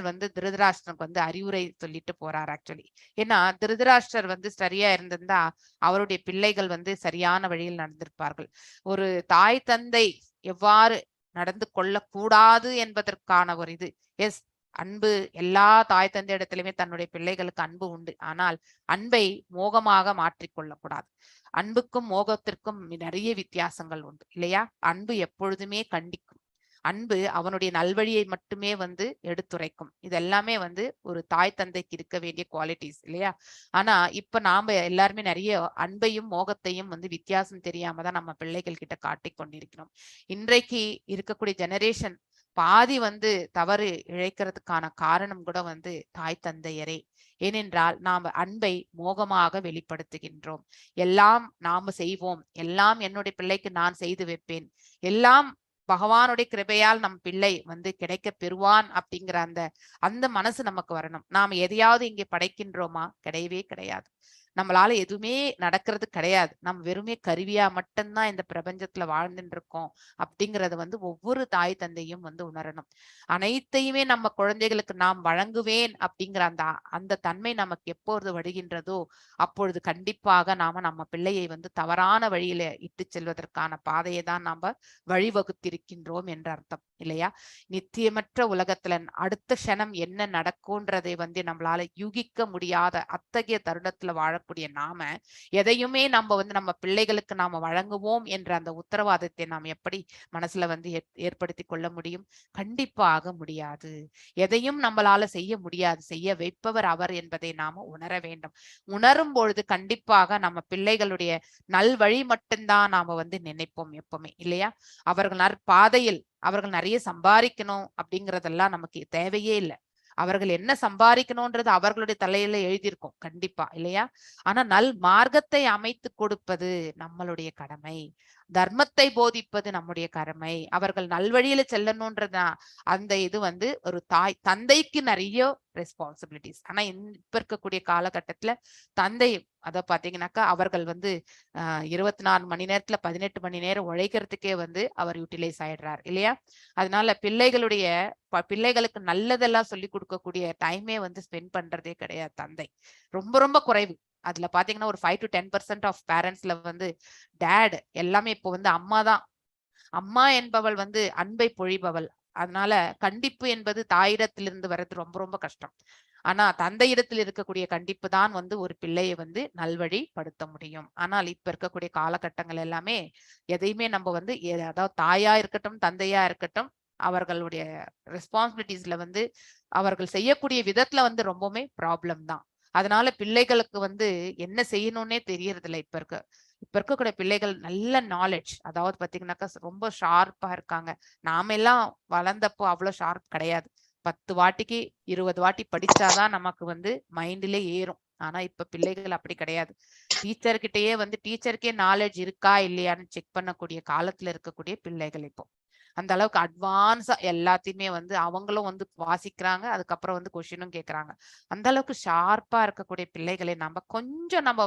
வந்து திருதராஷ்டிரனுக்கு வந்து அறிவுரை சொல்லிட்டு போறார் ஆக்சுவலி. ஏன்னா திருதராஷ்டிரர் வந்து சரியா இருந்திருந்தா அவருடைய பிள்ளைகள் வந்து சரியான வழியில் நடந்திருப்பார்கள். ஒரு தாய் தந்தை எவ்வாறு நடந்து கொள்ளக்கூடாது என்பதற்கான ஒரு இது. எஸ், அன்பு எல்லா தாய் தந்தை இடத்திலுமே தன்னுடைய பிள்ளைகளுக்கு அன்பு உண்டு. ஆனால் அன்பை மோகமாக மாற்றிக்கொள்ளக்கூடாது. அன்புக்கும் மோகத்திற்கும் நிறைய வித்தியாசங்கள் உண்டு இல்லையா? அன்பு எப்பொழுதுமே கண்டிக்கும். அன்பு அவனுடைய நல்வழியை மட்டுமே வந்து எடுத்துரைக்கும். இதெல்லாமே வந்து ஒரு தாய் தந்தைக்கு இருக்க வேண்டிய குவாலிட்டிஸ் இல்லையா? ஆனா இப்ப நாம எல்லாருமே நிறைய அன்பையும் மோகத்தையும் வந்து வித்தியாசம் தெரியாம தான் நம்ம பிள்ளைகள் கிட்ட காட்டிக் கொண்டிருக்கிறோம். இன்றைக்கு இருக்கக்கூடிய ஜெனரேஷன் பாதி வந்து தவறு இழைக்கிறதுக்கான காரணம் கூட வந்து தாய் தந்தையரே. ஏனென்றால் நாம் அன்பை மோகமாக வெளிப்படுத்துகின்றோம். எல்லாம் நாம செய்வோம், எல்லாம் என்னுடைய பிள்ளைக்கு நான் செய்து வைப்பேன், எல்லாம் பகவானுடைய கிருபையால் நம் பிள்ளை வந்து கிடைக்க பெறுவான் அப்படிங்கிற அந்த மனசு நமக்கு வரணும். நாம எதையாவது இங்கே படைக்கின்றோமா? கிடையவே கிடையாது. நம்மளால எதுவுமே நடக்கிறது கிடையாது. நம்ம வெறுமே கருவியா மட்டும்தான் இந்த பிரபஞ்சத்துல வாழ்ந்துட்டு இருக்கோம் அப்படிங்கறத வந்து ஒவ்வொரு தாய் தந்தையும் வந்து உணரணும். அனைத்தையுமே நம்ம குழந்தைகளுக்கு நாம் வழங்குவேன் அப்படிங்கிற அந்த தன்மை நமக்கு எப்பொழுது வருகின்றதோ அப்பொழுது கண்டிப்பாக நம்ம பிள்ளையை வந்து தவறான வழியில இட்டு செல்வதற்கான பாதையை தான் நாம வழிவகுத்திருக்கின்றோம் என்ற அர்த்தம் இல்லையா? நித்தியமற்ற உலகத்துல அடுத்த க்ஷணம் என்ன நடக்கும்ன்றதை வந்து நம்மளால யூகிக்க முடியாத அத்தகைய தருணத்துல வாழக்கூடிய நாம எதையுமே நம்ம வந்து நம்ம பிள்ளைகளுக்கு நாம வழங்குவோம் என்ற அந்த உத்தரவாதத்தை நாம் எப்படி மனசுல வந்து ஏற்படுத்தி கொள்ள முடியும்? கண்டிப்பாக முடியாது. எதையும் நம்மளால செய்ய முடியாது. செய்ய வைப்பவர் அவர் என்பதை நாம உணர வேண்டும். உணரும் பொழுது கண்டிப்பாக நம்ம பிள்ளைகளுடைய நல்வழி மட்டும்தான் நாம வந்து நினைப்போம் எப்பவுமே இல்லையா? அவர்கள் நற்பாதையில் அவர்கள் நிறைய சம்பாதிக்கணும் அப்படிங்கறதெல்லாம் நமக்கு தேவையே இல்லை. அவர்கள் என்ன சம்பாதிக்கணும்ன்றது அவர்களுடைய தலையில எழுதியிருக்கும் கண்டிப்பா இல்லையா? ஆனா நல் மார்க்கத்தை அமைத்து கொடுப்பது நம்மளுடைய கடமை. தர்மத்தை போதிப்பது நம்முடைய கடமை. அவர்கள் நல்வழியில செல்லணும்ன்றதா அந்த இது வந்து ஒரு தந்தைக்கு நிறைய ரெஸ்பான்சிபிலிட்டிஸ். ஆனா இப்ப இருக்கக்கூடிய காலகட்டத்துல தந்தை அத பாத்தீங்கன்னாக்கா அவர்கள் வந்து 24 மணி நேரத்துல 18 மணி நேரம் உழைக்கிறதுக்கே வந்து அவர் யூட்டிலைஸ் ஆயிடுறார் இல்லையா? அதனால பிள்ளைகளுக்கு நல்லதெல்லாம் சொல்லி கொடுக்கக்கூடிய டைமே வந்து ஸ்பெண்ட் பண்றதே கிடையாது தந்தை. ரொம்ப ரொம்ப குறைவு. அதுல பாத்தீங்கன்னா ஒரு 5 to 10% ஆஃப் பேரண்ட்ஸ்ல வந்து டேட் எல்லாமே இப்போ வந்து அம்மா தான். அம்மா என்பவள் வந்து அன்பை பொழிபவள். அதனால கண்டிப்பு என்பது தாயிடத்திலிருந்து வர்றது ரொம்ப ரொம்ப கஷ்டம். ஆனா தந்தையிடத்தில் இருக்கக்கூடிய கண்டிப்பு தான் வந்து ஒரு பிள்ளையை வந்து நல்வழிப்படுத்த முடியும். ஆனால் இப்ப இருக்கக்கூடிய காலகட்டங்கள் எல்லாமே எதையுமே நம்ம வந்து அதாவது தாயா இருக்கட்டும் தந்தையா இருக்கட்டும் அவர்களுடைய ரெஸ்பான்சிபிலிட்டிஸ்ல வந்து அவர்கள் செய்யக்கூடிய விதத்துல வந்து ரொம்பவுமே ப்ராப்ளம் தான். அதனால பிள்ளைகளுக்கு வந்து என்ன செய்யணும்னே தெரியறது இல்லை. இப்ப இருக்கக்கூடிய பிள்ளைகள் நல்ல நாலேஜ், அதாவது பாத்தீங்கன்னாக்கா ரொம்ப ஷார்ப்பா இருக்காங்க. நாம எல்லாம் வளர்ந்தப்போ அவ்வளவு ஷார்ப் கிடையாது. 10 வாட்டிக்கு 20 வாட்டி படிச்சாதான் நமக்கு வந்து மைண்ட்ல ஏறும். ஆனா இப்ப பிள்ளைகள் அப்படி கிடையாது. டீச்சர்கிட்டயே வந்து டீச்சருக்கே நாலேஜ் இருக்கா இல்லையான்னு செக் பண்ணக்கூடிய காலத்துல இருக்கக்கூடிய பிள்ளைகள் இப்போ அந்த அளவுக்கு அட்வான்ஸா எல்லாத்தையுமே வந்து அவங்களும் வந்து வாசிக்கிறாங்க. அதுக்கப்புறம் வந்து கொஸ்டினும் கேட்கறாங்க. அந்த அளவுக்கு ஷார்ப்பா இருக்கக்கூடிய பிள்ளைகளை நம்ம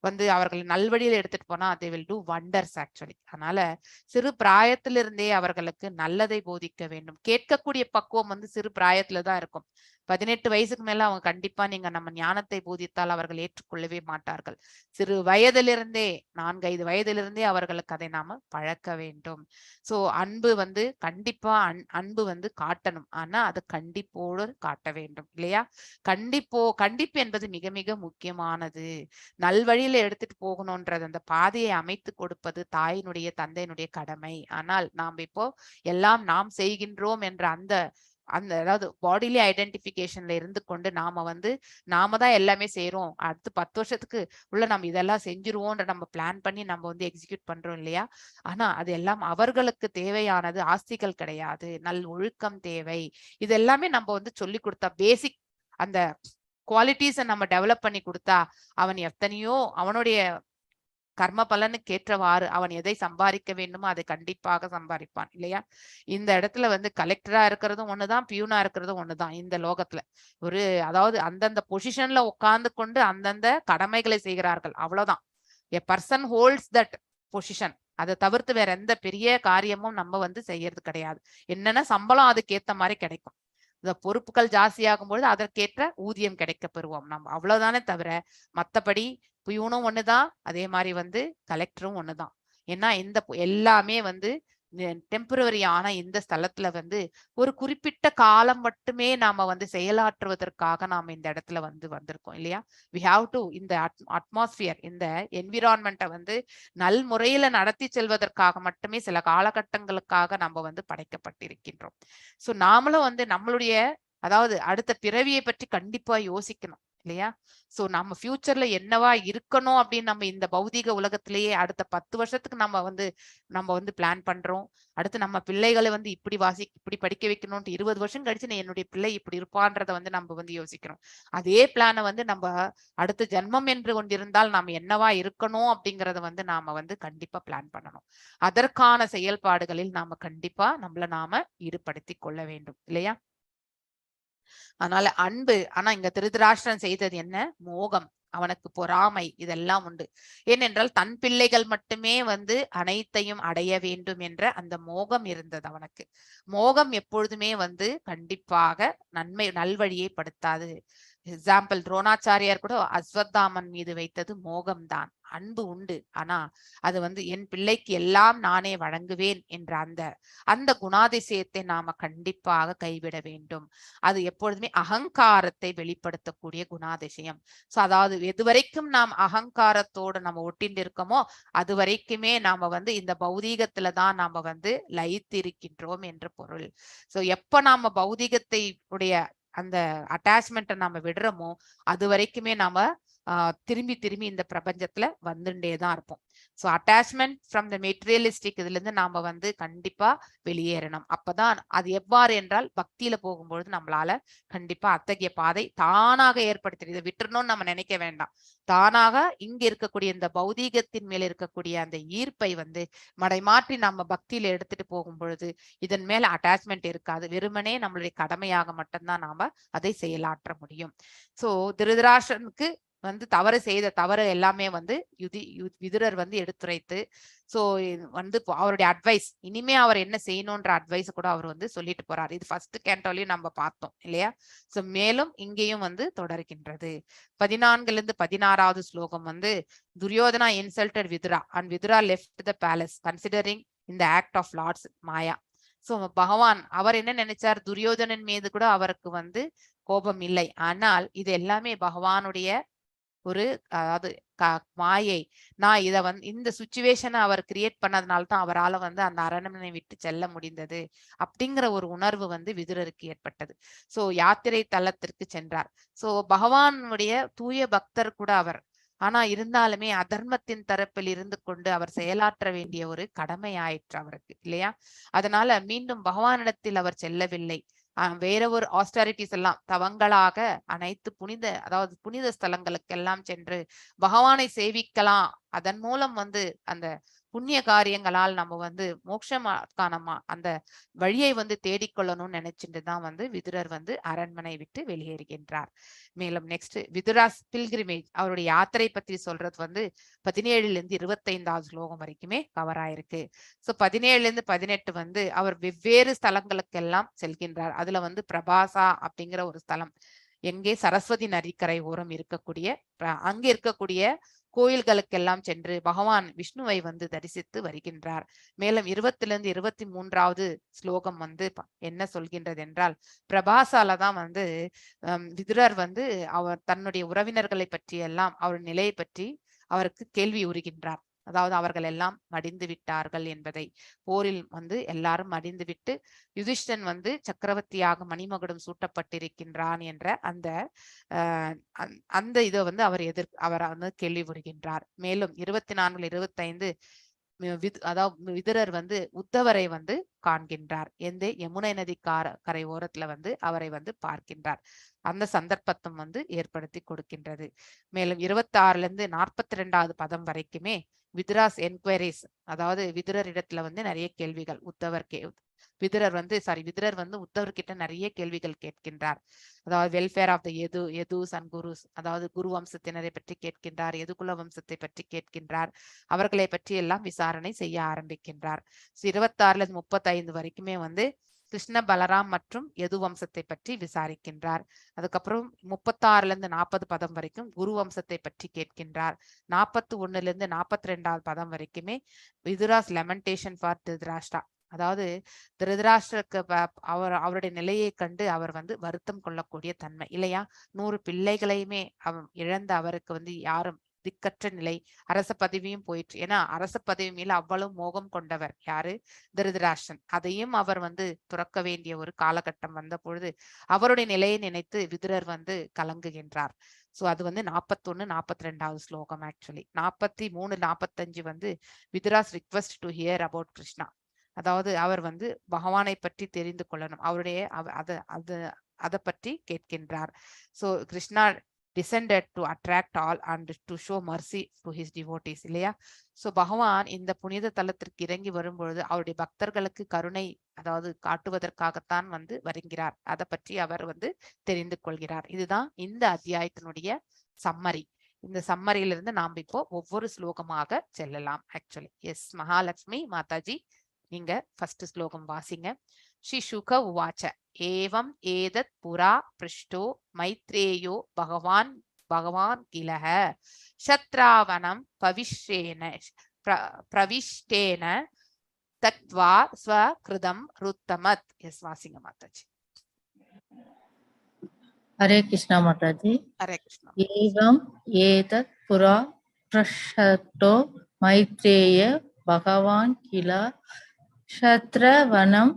வந்து அவர்களை நல்வழியில எடுத்துட்டு போனா they will do wonders actually. அதனால சிறு பிராயத்திலிருந்தே அவர்களுக்கு நல்லதை போதிக்க வேண்டும். கேட்கக்கூடிய பக்குவம் வந்து சிறு பிராயத்துலதான் இருக்கும். 18 வயசுக்கு மேல அவங்க கண்டிப்பா நீங்க நம்ம ஞானத்தை போதித்தால் அவர்கள் ஏற்றுக்கொள்ளவே மாட்டார்கள். சிறு வயதிலிருந்தே 4-5 வயதிலிருந்தே அவர்களுக்கு அதை நாம பழக்க வேண்டும். சோ அன்பு வந்து கண்டிப்பா அன்பு வந்து காட்டணும். ஆனா அது கண்டிப்போடு காட்ட வேண்டும் இல்லையா? கண்டிப்பு என்பது மிக மிக முக்கியமானது. நல்வழியில எடுத்துட்டு போகணும்ன்றது அந்த பாதையை அமைத்து கொடுப்பது தாயினுடைய தந்தையினுடைய கடமை. ஆனால் நாம் இப்போ எல்லாம் நாம் செய்கின்றோம் என்ற அந்த அதாவது பாடியிலே ஐடென்டிபிகேஷன்ல இருந்து கொண்டு நாம தான் எல்லாமே செய்யறோம், அடுத்து 10 வருஷத்துக்கு உள்ள நம்ம இதெல்லாம் செஞ்சிருவோம்ன்ற நம்ம பிளான் பண்ணி நம்ம வந்து எக்ஸிக்யூட் பண்றோம் இல்லையா? ஆனா அது எல்லாம் அவர்களுக்கு தேவையானது ஆஸ்திகள் கிடையாது. நல் ஒழுக்கம் தேவை. இது எல்லாமே நம்ம வந்து சொல்லி கொடுத்தா பேசிக் அந்த குவாலிட்டிஸை நம்ம டெவலப் பண்ணி கொடுத்தா அவன் எத்தனையோ அவனுடைய கர்ம பலனுக்கு ஏற்றவாறு அவன் எதை சம்பாதிக்க வேண்டுமோ அதை கண்டிப்பாக சம்பாதிப்பான் இல்லையா? இந்த இடத்துல வந்து கலெக்டரா இருக்கிறதும் ஒண்ணுதான், பியூனா இருக்கிறதும் ஒண்ணுதான். இந்த லோகத்துல அதாவது அந்தந்த பொசிஷன்ல உட்கார்ந்து கொண்டு அந்தந்த கடமைகளை செய்கிறார்கள், அவ்வளவுதான். A person holds that position. அதை தவிர்த்து வேற எந்த பெரிய காரியமும் நம்ம வந்து செய்யறது கிடையாது. என்னன்னா சம்பளம் அதுக்கேத்த மாதிரி கிடைக்கும். இந்த பொறுப்புகள் ஜாஸ்தியாகும் பொழுது அதற்கேற்ற ஊதியம் கிடைக்க பெறுவோம் நம்ம, அவ்வளவுதானே தவிர மத்தபடி பியூனும் ஒண்ணுதான், அதே மாதிரி வந்து கலெக்டரும் ஒண்ணுதான். ஏன்னா இந்த எல்லாமே வந்து டெம்பரவரியான இந்த ஸ்தலத்துல வந்து ஒரு குறிப்பிட்ட காலம் மட்டுமே நாம வந்து செயலாற்றுவதற்காக நாம இந்த இடத்துல வந்து வந்திருக்கோம் இல்லையா. வி ஹாவ் டு இந்த அட்மாஸ்பியர், இந்த என்விரான்மெண்ட்டை வந்து நல் முறையில நடத்தி செல்வதற்காக மட்டுமே சில காலகட்டங்களுக்காக நம்ம வந்து படைக்கப்பட்டிருக்கின்றோம். சோ நாமளும் வந்து நம்மளுடைய அதாவது அடுத்த பிறவியை பற்றி கண்டிப்பா யோசிக்கணும் இல்லையா. சோ நம்ம ஃபியூச்சர்ல என்னவா இருக்கணும் அப்படின்னு நம்ம இந்த பௌதிக உலகத்திலேயே அடுத்த 10 வருஷத்துக்கு நம்ம வந்து பிளான் பண்றோம். அடுத்து நம்ம பிள்ளைகளை வந்து இப்படி படிக்க வைக்கணும்னு 20 வருஷம் கழிச்சு என்னுடைய பிள்ளை இப்படி இருப்பான்றத வந்து நம்ம வந்து யோசிக்கிறோம். அதே பிளானை வந்து நம்ம அடுத்த ஜென்மம் என்று கொண்டிருந்தால் நாம என்னவா இருக்கணும் அப்படிங்கறத வந்து நாம வந்து கண்டிப்பா பிளான் பண்ணணும். அதற்கான செயல்பாடுகளில் நாம கண்டிப்பா நாம ஈடுபடுத்திக் கொள்ள வேண்டும் இல்லையா. அதனால அன்பு, ஆனா இங்க திருதராஷ்டிரன் செய்தது என்ன? மோகம், அவனுக்கு பொறாமை, இதெல்லாம் உண்டு. ஏனென்றால் தன் பிள்ளைகள் மட்டுமே வந்து அனைத்தையும் அடைய வேண்டும் என்ற அந்த மோகம் இருந்தது அவனுக்கு. மோகம் எப்பொழுதுமே வந்து கண்டிப்பாக நல்வழியை படுத்தாது. எக்ஸாம்பிள், துரோணாச்சாரியார் கூட அஸ்வத்தாமன் மீது வைத்தது மோகம்தான். அன்பு உண்டு, ஆனா அது வந்து என் பிள்ளைக்கு எல்லாம் நானே வழங்குவேன் என்ற அந்த குணாதிசயத்தை நாம கண்டிப்பாக கைவிட வேண்டும். அது எப்பொழுதுமே அகங்காரத்தை வெளிப்படுத்தக்கூடிய குணாதிசயம். சோ அதாவது எதுவரைக்கும் நாம் அகங்காரத்தோடு நம்ம ஒட்டிண்டு இருக்கோமோ அது வரைக்குமே நாம வந்து இந்த பௌதீகத்துலதான் நாம வந்து லயித்திருக்கின்றோம் என்று பொருள். சோ எப்ப நாம பௌதீகத்தை உடைய அந்த அட்டாச்மெண்ட்டை நாம விடுறோமோ அது வரைக்குமே நாம திரும்பி இந்த பிரபஞ்சத்துல வந்துட்டேதான் இருப்போம். So attachment from the materialistic இதுல இருந்து நாம வந்து கண்டிப்பா வெளியேறணும். அப்பதான் அது எவ்வாறு என்றால் பக்தியில போகும்பொழுது நம்மளால கண்டிப்பா அத்தகைய பாதை தானாக ஏற்படுத்தி, இதை விட்டுறணும்னு நம்ம நினைக்க வேண்டாம். தானாக இங்க இருக்கக்கூடிய இந்த பௌதீகத்தின் மேல இருக்கக்கூடிய அந்த ஈர்ப்பை வந்து மடைமாற்றி நம்ம பக்தியில எடுத்துட்டு போகும் பொழுது இதன் மேல அட்டாச்மெண்ட் இருக்காது. வெறுமனே நம்மளுடைய கடமையாக மட்டும்தான் நாம அதை செயலாற்ற முடியும். சோ திருதராஷ்டிரனுக்கு வந்து தவறு எல்லாமே வந்து விதுரர் வந்து எடுத்துரைத்து சோ வந்து அவருடைய அட்வைஸ், இனிமே அவர் என்ன செய்யணும்ன்ற அட்வைஸ் கூட அவர் வந்து சொல்லிட்டு போறாரு. இது ஃபர்ஸ்ட் கேண்டோலயும் நம்ம பார்த்தோம் இல்லையா. சோ மேலும் இங்கேயும் வந்து தொடர்கின்றது. 14-16வது ஸ்லோகம் வந்து Duryodhana insulted Vidura and Vidura left the palace considering இந்த act of Lord's Maya. So Bhagavan அவர் என்ன நினைச்சார்? துரியோதனன் மீது கூட அவருக்கு வந்து கோபம் இல்லை, ஆனால் இது எல்லாமே பகவானுடைய ஒரு அதாவது மாயை. நான் இதை வந்து இந்த சுச்சுவேஷனை அவர் கிரியேட் பண்ணதுனால தான் அவரால் வந்து அந்த அரண்மனை விட்டு செல்ல முடிந்தது அப்படிங்கிற ஒரு உணர்வு வந்து விதுரருக்கு ஏற்பட்டது. சோ யாத்திரை தலத்திற்கு சென்றார். சோ பகவானுடைய தூய பக்தர் கூட அவர், ஆனா இருந்தாலுமே அதர்மத்தின் தரப்பில் இருந்து கொண்டு அவர் செயலாற்ற வேண்டிய ஒரு கடமை ஆயிற்று அவருக்கு இல்லையா. அதனால மீண்டும் பகவானிடத்தில் அவர் செல்லவில்லை. வேற ஒரு ஆஸ்டாரிட்டிஸ் எல்லாம் தவங்களாக அனைத்து புனித ஸ்தலங்களுக்கெல்லாம் சென்று பகவானை சேவிக்கலாம். அதன் மூலம் வந்து அந்த புண்ணிய காரியங்களால் நம்ம வந்து மோட்சமான அந்த வழியை வந்து தேடிக்கொள்ளணும்னு நினைச்சுட்டுதான் வந்து விதுரர் வந்து அரண்மனை விட்டு வெளியேறுகின்றார். மேலும் நெக்ஸ்ட் விதுராஸ் பில்கிரிமேஜ், அவருடைய யாத்திரை பற்றி சொல்றது வந்து 17-25வது ஸ்லோகம் வரைக்குமே கவர் ஆயிருக்கு. சோ 17-18 வந்து அவர் வெவ்வேறு ஸ்தலங்களுக்கெல்லாம் செல்கின்றார். அதுல வந்து பிரபாசா அப்படிங்கிற ஒரு ஸ்தலம், எங்கே சரஸ்வதி நதிக்கரை ஓரம் இருக்கக்கூடிய அங்கே இருக்கக்கூடிய கோயில்களுக்கெல்லாம் சென்று பகவான் விஷ்ணுவை வந்து தரிசித்து வருகின்றார். மேலும் 20-23வது ஸ்லோகம் வந்து என்ன சொல்கின்றது என்றால், பிரபாசால தான் வந்து விதுரர் வந்து அவர் தன்னுடைய உறவினர்களை பற்றி எல்லாம் அவர் நிலையை பற்றி அவருக்கு கேள்வி உறுகின்றார். அதாவது அவர்கள் எல்லாம் மடிந்து விட்டார்கள் என்பதை, போரில் வந்து எல்லாரும் மடிந்து விட்டு யுதிஷ்டன் வந்து சக்கரவர்த்தியாக மணிமகுடம் சூட்டப்பட்டிருக்கின்றான் என்ற அந்த இதை வந்து அவர் வந்து கேள்வி வருகின்றார். மேலும் 24-25 அதாவது விதுரர் வந்து உத்தவரை வந்து காண்கின்றார். எந்த யமுனை நதி கரை ஓரத்துல வந்து அவரை வந்து பார்க்கின்றார். அந்த சந்தர்ப்பத்தும் வந்து ஏற்படுத்தி கொடுக்கின்றது. மேலும் 26-42வது பதம் வரைக்குமே விதுராஸ் என்கொயரிஸ், அதாவது விதுரர் இடத்துல வந்து நிறைய கேள்விகள் விதுரர் வந்து உத்தவர்கிட்ட நிறைய கேள்விகள் கேட்கின்றார். அதாவது வெல்ஃபேர் ஆஃப் த யதுஸ் அண்ட் குருஸ், அதாவது குரு வம்சத்தினரை பற்றி கேட்கின்றார், யதுகுல வம்சத்தை பற்றி கேட்கின்றார், அவர்களை பற்றி எல்லாம் விசாரணை செய்ய ஆரம்பிக்கின்றார். 26ல 35 வரைக்குமே வந்து கிருஷ்ண பலராம் மற்றும் யது வம்சத்தை பற்றி விசாரிக்கின்றார். அதுக்கப்புறம் 36ல 40 பதம் வரைக்கும் குரு வம்சத்தை பற்றி கேட்கின்றார். 41ல 42வது பதம் வரைக்குமே விதுராஸ் லெமெண்டேஷன் ஃபார் திருதராஷ்டிரா, அதாவது திருதராஷ்டிரக்கு அவருடைய நிலையை கண்டு அவர் வந்து வருத்தம் கொள்ளக்கூடிய தன்மை இல்லையா. 100 பிள்ளைகளையுமே இழந்த அவருக்கு வந்து யாரும் திக்கற்ற நிலை, அரச பதவியும் போயிற்று. ஏன்னா அரச பதவி மேல அவ்வளவு மோகம் கொண்டவர் யாரு, திருதராஷ்டிரன். அதையும் அவர் வந்து துறக்க வேண்டிய ஒரு காலகட்டம் வந்த பொழுது அவருடைய நிலையை நினைத்து விதுரர் வந்து கலங்குகின்றார். சோ அது வந்து 41 42வது ஸ்லோகம். ஆக்சுவலி 43 45 வந்து Vidura's request to hear about Krishna, அதாவது அவர் வந்து பகவானை பற்றி தெரிந்து கொள்ளணும், அவருடைய அதை பற்றி கேட்கின்றார். So Krishna descended to attract all and to show mercy to his devotees இல்லையா. சோ பகவான் இந்த புனித தலத்திற்கு இறங்கி வரும்பொழுது அவருடைய பக்தர்களுக்கு கருணை அதாவது காட்டுவதற்காகத்தான் வந்து வருகிறார், அதை பற்றி அவர் வந்து தெரிந்து கொள்கிறார். இதுதான் இந்த அத்தியாயத்தினுடைய சம்மரி. இந்த சம்மரியிலிருந்து நாம் இப்போ ஒவ்வொரு ஸ்லோகமாக செல்லலாம். ஆக்சுவலி எஸ் மகாலட்சுமி மாதாஜி, நீங்க ஃபர்ஸ்ட் ஸ்லோகம் வாசிங்க. ஸ்ரீ சுக உவாச்ச ஏவம் ஏதத் புரா பிருஷ்டோ மைத்ரேயோ பகவான் கிலஹ சத்ராவனம் பிரவிஷ்டேன தத்வா ஸ்வகிருதம் ருத்தமத். எஸ் வாசிங்க மாதாஜி. ஹரே கிருஷ்ணா மாதாஜி. ஹரே கிருஷ்ணா. ஏவம் ஏதத் புரா பிரஷ்டோ மைத்ரேய பகவான் கில சத்ரவனம்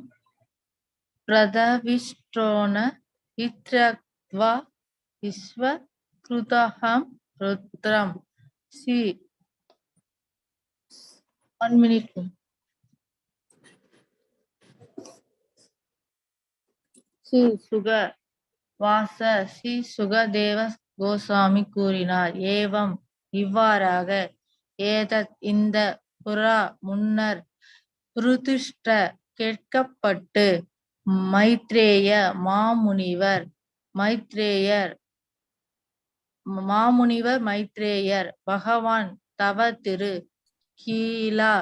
பிரதவிஷ்டோன இத்ரக்த்வா விஸ்வக்ருதஹம் ருத்ரம். சி 1 minute. ஸ்ரீ சுக வாச ஸ்ரீ சுகதேவ கோஸ்வாமி கூறினார். ஏவம் இவ்வாறாக, ஏதத் இந்த, புறா முன்னர், புருதுஷ்ட கேட்கப்பட்டு, மைத்ரேய மைத்ரேயர் பகவான் தவ திரு கீழா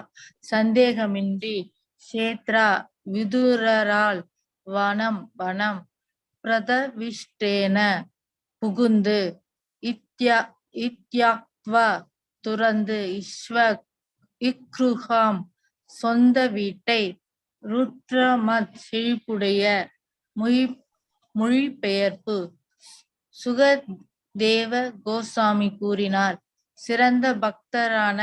சந்தேகமின்றி சேத்ரா விதுரரால் வனம் பிரதவிஷ்டேன புகுந்து இத்யாக்த்வா துறந்து இக்ருஹாம் சொந்த வீட்டை ருத்ரமத் செழிப்புடைய மொழிபெயர்ப்பு. சுகதேவ கோஸ்வாமி கூறினார். சிறந்த பக்தரான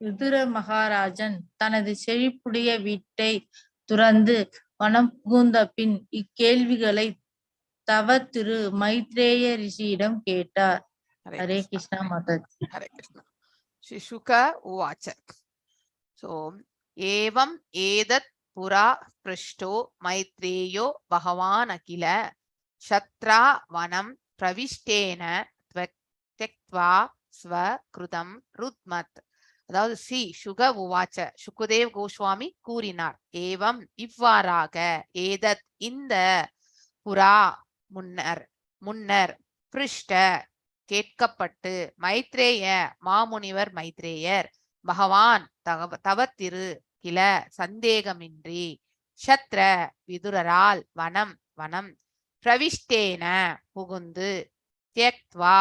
விதுர மகாராஜன் தனது செழிப்புடைய வீட்டை துறந்து வனம் புகுந்த பின் இக்கேள்விகளை தவ திரு மைத்ரேய ரிஷியிடம் கேட்டார். ஹரே கிருஷ்ணா மாதாஜி. ஹரே கிருஷ்ணா. ஸ்ரீ சுக உவாச்ச. சோ ஏவம் ஏதத் புரா பிருஷ்டோ மைத்ரேயோ பகவான் அகில சத்ரா வனம் பிரவிஷ்டேன த்வக்த்வா ஸ்வக்ருதம் ருத்மத். அதாவது சி சுக உவாச்ச, சுகதேவ் கோஸ்வாமி கூறினார். ஏவம் இவ்வாறாக, ஏதத் இந்த, புரா முன்னர், பிருஷ்ட கேட்கப்பட்டு, மைத்ரேய மாமுனிவர் மைத்ரேயர், பகவான் தவ திரு கில சந்தேகமின்றி, சத்ர விதுரரால் வனம் பிரவிஷ்டேன புகுந்து, தியக்த்வா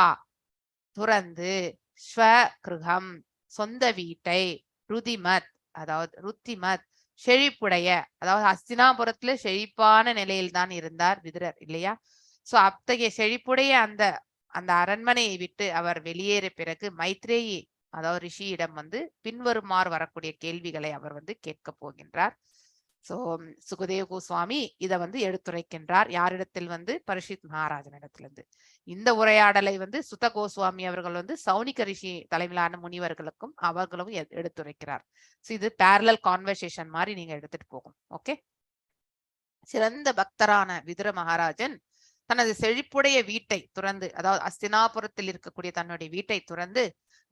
துறந்து, ஸ்வகிருஹம் சொந்த வீட்டை, ருத்திமத் செழிப்புடைய, அதாவது ஹஸ்தினாபுரத்துல செழிப்பான நிலையில் தான் இருந்தார் விதுரர் இல்லையா. சோ அத்தகைய செழிப்புடைய அந்த அரண்மனையை விட்டு அவர் வெளியேற பிறகு மைத்ரேயி அதாவது ரிஷியிடம் வந்து பின்வருமாறு வரக்கூடிய கேள்விகளை அவர் வந்து கேட்க போகின்றார். சோ சுகதேவ கோஸ்வாமி இதை வந்து எடுத்துரைக்கின்றார். யாரிடத்தில் வந்து பரீட்சித் மகாராஜனிடத்திலிருந்து. இந்த உரையாடலை வந்து சுத கோஸ்வாமி அவர்கள் வந்து சௌனிக ரிஷி தலைமையிலான முனிவர்களுக்கும் அவர்களும் எடுத்துரைக்கிறார். சோ இது பேரலல் கான்வர்சேஷன் மாதிரி நீங்க எடுத்துட்டு போகும். ஓகே. சிறந்த பக்தரான விதுர மகாராஜன் தனது செழிப்புடைய வீட்டை துறந்து, அதாவது அஸ்தினாபுரத்தில் இருக்கக்கூடிய தன்னுடைய வீட்டை துறந்து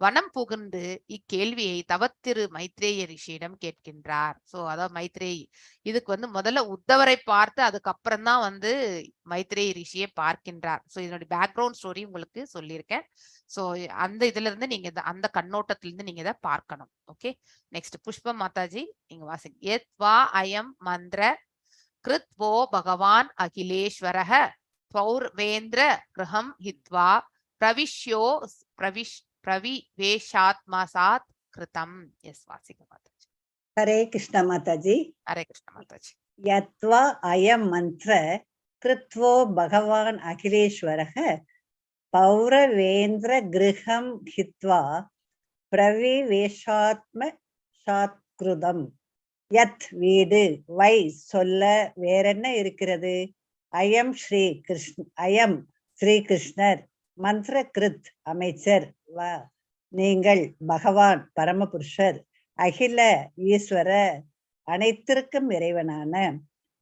வனம் புகுந்து இக்கேள்வியை தவத்திரு மைத்ரேய ரிஷியிடம் கேட்கின்றார். சோ அதாவது மைத்ரேயி இதுக்கு வந்து முதல்ல உத்தவரை பார்த்து அதுக்கப்புறம் தான் வந்து மைத்ரேயி ரிஷியை பார்க்கின்றார். சோ இதனுடைய பேக்ரவுண்ட் ஸ்டோரி உங்களுக்கு சொல்லியிருக்கேன். சோ அந்த இதுல இருந்து நீங்க அந்த கண்ணோட்டத்திலிருந்து நீங்க இதை பார்க்கணும். ஓகே, நெக்ஸ்ட் புஷ்ப மாதாஜி நீங்க வாசிங்க. எத் வா அயம் மந்திர கிருத் வோ பகவான் அகிலேஸ்வரஹ பௌர்வேந்திர கிரகம் ஹித்வா பிரவிஷ்யோ பிரவிவேஷாத்மசாத் கிருதம். எஸ் வாசிங்க மாதாஜி. ஹரே கிருஷ்ண மாதாஜி. ஹரே கிருஷ்ண மாதாஜி. யத்வா அயம் மந்திர கிருத்வோ பகவான் அகிலேஸ்வரஹ பௌரவேந்திர கிருஹம் ஹித்வா பிரவிவேஷாத்ம சாத்கிருதம். யத் வீடு, வை சொல்ல வேறென்ன இருக்கிறது, அயம் ஸ்ரீ கிருஷ்ணர், மந்திர கிருத் அமைச்சர், வா நீங்கள், பகவான் பரமபுருஷர், அகில ஈஸ்வர அனைத்திற்கும் இறைவனான,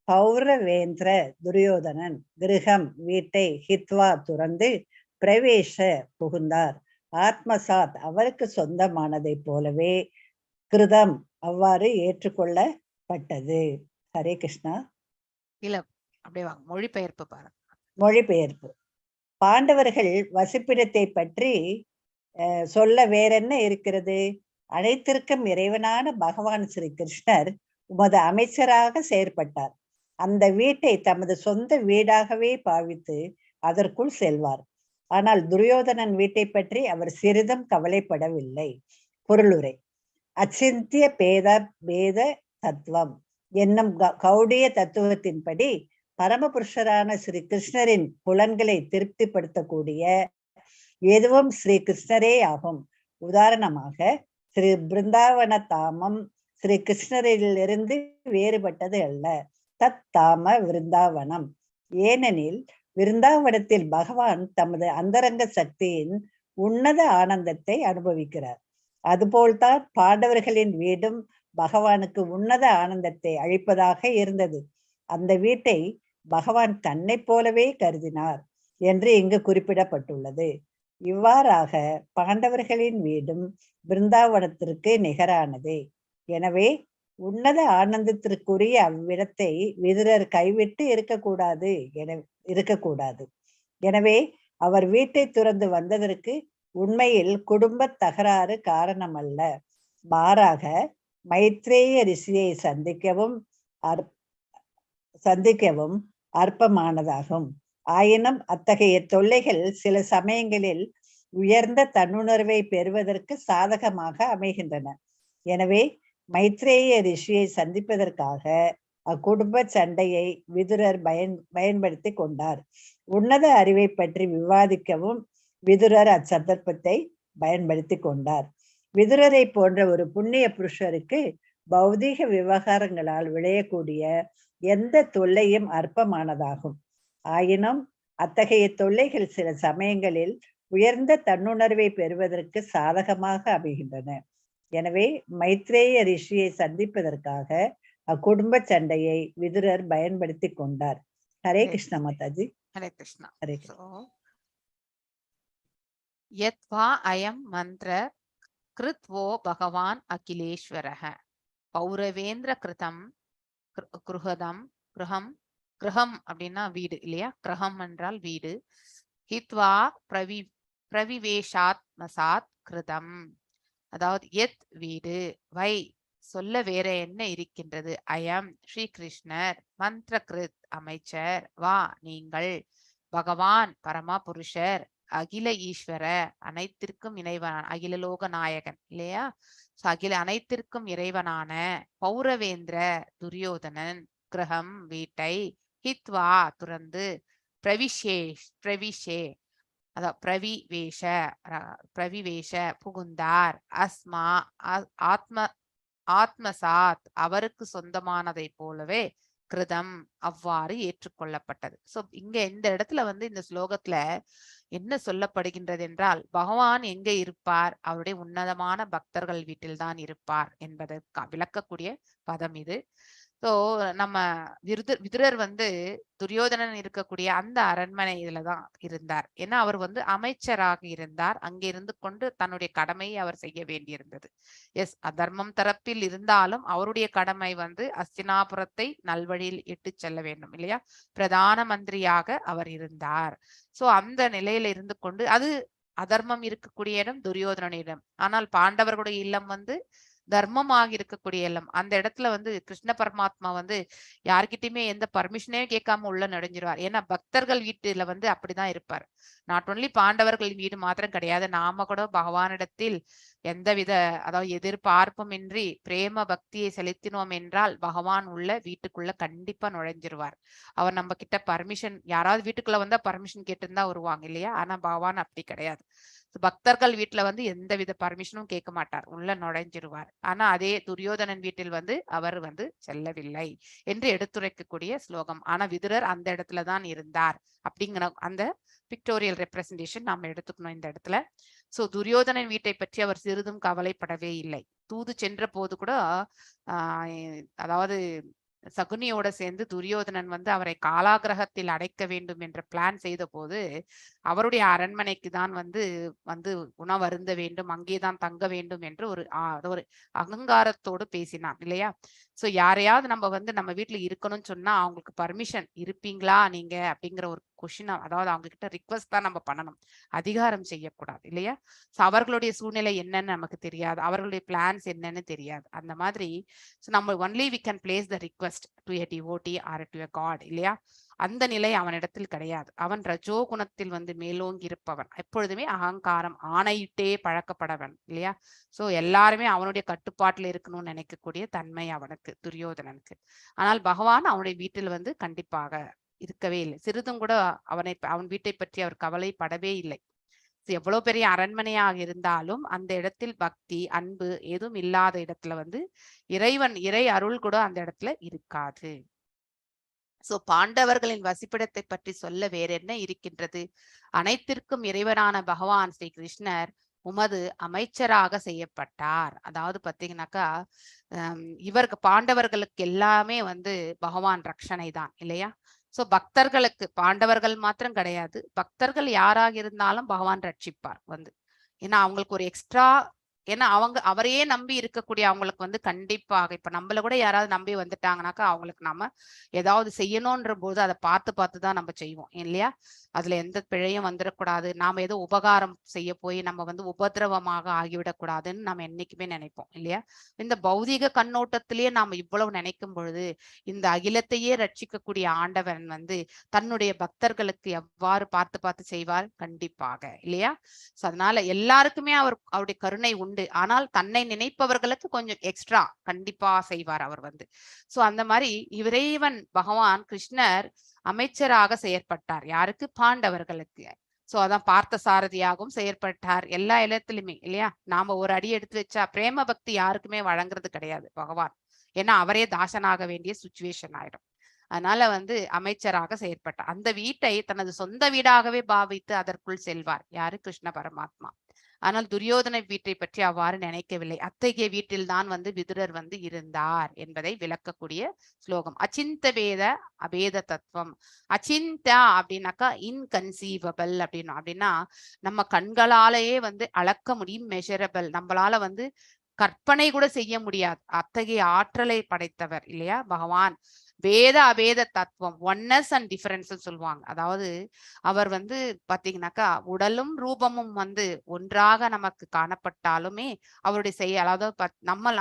பௌரவேந்திர துரியோதனன் கிருகம் வீட்டை ஹித்வா துறந்து பிரவேச புகுந்தார். ஆத்மசாத் அவருக்கு சொந்தமானதை போலவே கிருதம் அவ்வாறு ஏற்றுக்கொள்ளப்பட்டது. ஹரே கிருஷ்ணா. இல்ல அப்படியே வாங்க, மொழிபெயர்ப்பு பாருங்க. மொழிபெயர்ப்பு. பாண்டவர்கள் வசிப்பிடத்தை பற்றி சொல்ல வேறென்ன இருக்கிறது, அனைத்திற்கும் இறைவனான பகவான் ஸ்ரீ கிருஷ்ணர் உமது அமைச்சராக செயற்பட்டார். அந்த வீட்டை தமது சொந்த வீடாகவே பாவித்து அதற்குள் செல்வார். ஆனால் துரியோதனன் வீட்டை பற்றி அவர் சிறிதும் கவலைப்படவில்லை. பொருளுரை. அச்சிந்திய பேத தத்துவம் என்னும் கௌடிய தத்துவத்தின்படி பரமபுருஷரான ஸ்ரீ கிருஷ்ணரின் புலன்களை திருப்திப்படுத்தக்கூடிய எதுவும் ஸ்ரீ கிருஷ்ணரே ஆகும். உதாரணமாக ஸ்ரீ பிருந்தாவன தாமம் ஸ்ரீ கிருஷ்ணரிலிருந்து வேறுபட்டது அல்ல. தத் தாம விருந்தாவனம். ஏனெனில் விருந்தாவனத்தில் பகவான் தமது அந்தரங்க சக்தியின் உன்னத ஆனந்தத்தை அனுபவிக்கிறார். அதுபோல்தான் பாண்டவர்களின் வீடும் பகவானுக்கு உன்னத ஆனந்தத்தை அளிப்பதாக இருந்தது. அந்த வீட்டை பகவான் தன்னை போலவே கருதினார் என்று இங்கு குறிப்பிடப்பட்டுள்ளது. இவ்வாறாக பாண்டவர்களின் வீடும் பிருந்தாவனத்திற்கு நிகரானதே. எனவே உன்னத ஆனந்தத்திற்குரிய அவ்விடத்தை விதுரர் கைவிட்டு இருக்கக்கூடாது. எனவே அவர் வீட்டை துறந்து வந்ததற்கு உண்மையில் குடும்ப தகராறு காரணமல்ல, மாறாக மைத்ரேய ரிஷியை சந்திக்கவும் அற்பமானதாகும். ஆயினும் அத்தகைய தொல்லைகள் சில சமயங்களில் உயர்ந்த தன்னுணர்வை பெறுவதற்கு சாதகமாக அமைகின்றன. எனவே மைத்ரேய ரிஷியை சந்திப்பதற்காக அக்குடும்ப சண்டையை விதுரர் பயன்படுத்தி கொண்டார். உன்னத அறிவை பற்றி விவாதிக்கவும் விதுரர் அச்சந்தர்ப்பத்தை பயன்படுத்தி கொண்டார். விதுரரை போன்ற ஒரு புண்ணிய புருஷருக்கு பௌதீக விவகாரங்களால் விளையக்கூடிய எந்த தொல்லையும் அற்பமானதாகும். ஆயினும் அத்தகைய தொல்லைகள் சில சமயங்களில் உயர்ந்த தன்னுணர்வை பெறுவதற்கு சாதகமாக அமைகின்றன. எனவே மைத்ரேய ரிஷியை சந்திப்பதற்காக அக்குடும்ப சண்டையை விதுரர் பயன்படுத்தி கொண்டார். ஹரே கிருஷ்ண மாதாஜி. ஹரே கிருஷ்ணா. ஹரே கிருஷ்ணா. யத் வா அயம் மந்திர கிருத்வோ பகவான் அகிலேஸ்வரஹ பௌரவேந்திர கிருதம் கிரகம் அப்படின்னா வீடு இல்லையா, கிரகம் என்றால் வீடு. ஹித்வா பிரவிவேஷாத்மசாத் கிருதம், அதாவது எத் வீடு, வை சொல்ல வேற என்ன இருக்கின்றது, அயம் ஸ்ரீ கிருஷ்ணர், மந்திர கிருத் அமைச்சர், வா நீங்கள், பகவான் பரமா புருஷர், அகில ஈஸ்வர அனைத்திற்கும் இறைவனான, அகில லோக நாயகன் இல்லையா, அனைத்திற்கும் இறைவனான, பௌரவேந்திர துரியோதனன், கிரகம் வீட்டை, ஹித்வா துறந்து, பிரவிஷே அதாவது பிரவிவேஷ புகுந்தார், ஆத்மசாத் அவருக்கு சொந்தமானதை போலவே கிருதம் அவ்வாறு ஏற்றுக்கொள்ளப்பட்டது. சோ இங்க இந்த இடத்துல வந்து இந்த ஸ்லோகத்துல என்ன சொல்லப்படுகின்றது என்றால், பகவான் எங்க இருப்பார், அவருடைய உன்னதமான பக்தர்கள் வீட்டில் தான் இருப்பார் என்பதற்கு விளக்கக்கூடிய பதம் இது. ஸோ நம்ம விதுரர் வந்து துரியோதனன் இருக்கக்கூடிய அந்த அரண்மனை இதுலதான் இருந்தார். ஏன்னா அவர் வந்து அமைச்சராக இருந்தார். அங்கே இருந்து கொண்டு தன்னுடைய கடமையை அவர் செய்ய வேண்டியிருந்தது. எஸ், அதர்மம் தரப்பில் இருந்தாலும் அவருடைய கடமை வந்து அஸ்தினாபுரத்தை நல்வழியில் இட்டு செல்ல வேண்டும் இல்லையா? பிரதான மந்திரியாக அவர் இருந்தார். சோ அந்த நிலையில இருந்து கொண்டு அது அதர்மம் இருக்கக்கூடிய இடம் துரியோதனனிடம். ஆனால் பாண்டவர்களுடைய இல்லம் வந்து தர்மமாக இருக்கக்கூடிய இல்லம். அந்த இடத்துல வந்து கிருஷ்ண பரமாத்மா வந்து யார்கிட்டயுமே எந்த பர்மிஷனே கேட்காம உள்ள நுழைஞ்சிருவார். ஏன்னா பக்தர்கள் வீட்டுல வந்து அப்படிதான் இருப்பார். நாட் ஒன்லி பாண்டவர்கள் வீடு மாத்திரம் கிடையாது, நாம கூட பகவானிடத்தில் எந்தவித அதாவது எதிர்பார்ப்பும் இன்றி பிரேம பக்தியை செலுத்தினோம் என்றால் பகவான் உள்ள வீட்டுக்குள்ள கண்டிப்பா நுழைஞ்சிருவார். அவர் நம்ம கிட்ட பர்மிஷன், யாராவது வீட்டுக்குள்ள வந்தா பர்மிஷன் கேட்டுருந்தா வருவாங்க இல்லையா? ஆனா பகவான் அப்படி கிடையாது. பக்தர்கள் வீட்டுல வந்து எந்தவித பர்மிஷனும் கேட்க மாட்டார், உள்ள நுழைஞ்சிருவார். ஆனா அதே துரியோதனன் வீட்டில் வந்து அவர் வந்து செல்லவில்லை என்று எடுத்துரைக்கக்கூடிய ஸ்லோகம். ஆனா விதுரர் அந்த இடத்துலதான் இருந்தார் அப்படிங்கிற அந்த பிக்டோரியல் ரெப்ரசன்டேஷன் நாம எடுத்துக்கணும் இந்த இடத்துல. சோ துரியோதனன் வீட்டை பற்றி அவர் சிறிதும் கவலைப்படவே இல்லை. தூது சென்ற போது கூட அதாவது சகுனியோட சேர்ந்து துரியோதனன் வந்து அவரை காலாகிரகத்தில் அடைக்க வேண்டும் என்ற பிளான் செய்த போது அவருடைய அரண்மனைக்கு தான் வந்து உணவருந்த வேண்டும், அங்கேதான் தங்க வேண்டும் என்று ஒரு அகங்காரத்தோடு பேசினான் இல்லையா? சோ யாரையாவது நம்ம வந்து நம்ம வீட்டுல இருக்கணும்னு சொன்னா அவங்களுக்கு பர்மிஷன் இருப்பீங்களா நீங்க அப்படிங்கிற ஒரு கொஸ்டின், அதாவது அவங்க கிட்ட ரிக்வஸ்ட் தான் நம்ம பண்ணணும், அதிகாரம் செய்யக்கூடாது இல்லையா? சோ அவர்களுடைய சூழ்நிலை என்னன்னு நமக்கு தெரியாது, அவர்களுடைய பிளான்ஸ் என்னன்னு தெரியாது. அந்த மாதிரி நம்ம only we can place the request to a devotee or to a god இல்லையா? அந்த நிலை அவனிடத்தில் கிடையாது. அவன் ரஜோ குணத்தில் வந்து மேலோங்கி இருப்பவன், எப்பொழுதுமே அகங்காரம் ஆணையிட்டே பழக்கப்படவன் இல்லையா? சோ எல்லாருமே அவனுடைய கட்டுப்பாட்டுல இருக்கணும்னு நினைக்கக்கூடிய தன்மை அவனுக்கு, துரியோதனனுக்கு. ஆனால் பகவான் அவனுடைய வீட்டில் வந்து கண்டிப்பாக இருக்கவே இல்லை. சிறிதும் கூட அவன் வீட்டை பற்றி அவர் கவலைப்படவே இல்லை. எவ்வளவு பெரிய அரண்மனையாக இருந்தாலும் அந்த இடத்தில் பக்தி அன்பு எதுவும் இல்லாத இடத்துல வந்து இறை அருள் கூட அந்த இடத்துல இருக்காது. சோ பாண்டவர்களின் வசிப்பிடத்தை பற்றி சொல்ல வேற என்ன இருக்கின்றது? அனைத்திற்கும் இறைவனான பகவான் ஸ்ரீ கிருஷ்ணர் உமது அமைச்சராக செய்யப்பட்டார். அதாவது பாத்தீங்கன்னாக்கா இவருக்கு பாண்டவர்களுக்கு எல்லாமே வந்து பகவான் ரட்சணை தான் இல்லையா? சோ பக்தர்களுக்கு, பாண்டவர்கள் மாத்திரம் கிடையாது, பக்தர்கள் யாராக இருந்தாலும் பகவான் ரட்சிப்பார் வந்து. ஏன்னா அவங்களுக்கு ஒரு எக்ஸ்ட்ரா, ஏன்னா அவரையே நம்பி இருக்கக்கூடிய அவங்களுக்கு வந்து கண்டிப்பாக, இப்ப நம்மள கூட யாராவது நம்பி வந்துட்டாங்கனாக்கா அவங்களுக்கு நாம ஏதாவது செய்யணும்ன்ற போது அதை பார்த்து தான் நம்ம செய்வோம் இல்லையா? அதுல எந்த பிழையும் வந்துடக்கூடாது, நாம ஏதோ உபகாரம் செய்ய போய் நம்ம வந்து உபதிரவமாக ஆகிவிடக்கூடாதுன்னு நம்ம என்னைக்குமே நினைப்போம் இல்லையா? இந்த பௌதிக கண்ணோட்டத்திலேயே நாம இவ்வளவு நினைக்கும் பொழுது இந்த அகிலத்தையே ரட்சிக்கக்கூடிய ஆண்டவன் வந்து தன்னுடைய பக்தர்களுக்கு எவ்வாறு பார்த்து செய்வார்? கண்டிப்பாக இல்லையா? அதனால எல்லாருக்குமே அவருடைய கருணை உண்டு, ஆனால் தன்னை நினைப்பவர்களுக்கு கொஞ்சம் எக்ஸ்ட்ரா கண்டிப்பா செய்வார் அவர் வந்து. சோ அந்த மாதிரி இறைவன் பகவான் கிருஷ்ணர் அமைச்சராக செயற்பட்டார். யாருக்கு? பாண்டவர்களுக்கு. சோ அதான் பார்த்த சாரதியாகவும் செயற்பட்டார் எல்லா இடத்துலயுமே இல்லையா? நாம ஒரு அடி எடுத்து வச்சா பிரேம பக்தி யாருக்குமே வழங்குறது கிடையாது பகவான், ஏன்னா அவரே தாசனாக வேண்டிய சுச்சுவேஷன் ஆயிடும். அதனால வந்து அமைச்சராக செயற்பட்டார். அந்த வீட்டை தனது சொந்த வீடாகவே பாவித்து அதற்குள் செல்வார் யாரு? கிருஷ்ண பரமாத்மா. ஆனால் துரியோதன வீட்டை பற்றி அவ்வாறு நினைக்கவில்லை. அத்தகைய வீட்டில் தான் வந்து விதுரர் வந்து இருந்தார் என்பதை விளக்கக்கூடிய ஸ்லோகம். அச்சிந்த வேத அபேத தத்துவம். அச்சிந்தா அப்படின்னாக்கா இன்கன்சீவபிள் அப்படின்னா நம்ம கண்களாலேயே வந்து அளக்க முடியும், மெஷரபிள், நம்மளால வந்து கற்பனை கூட செய்ய முடியாது, அத்தகைய ஆற்றலை படைத்தவர் இல்லையா பகவான். வேத அபேத தத்துவம், ஒன்னஸ் அண்ட் டிஃபரன்ஸ் சொல்லுவாங்க. அதாவது அவர் வந்து பாத்தீங்கன்னாக்கா உடலும் ரூபமும் வந்து ஒன்றாக நமக்கு காணப்பட்டாலுமே அவருடைய செயல், அதாவது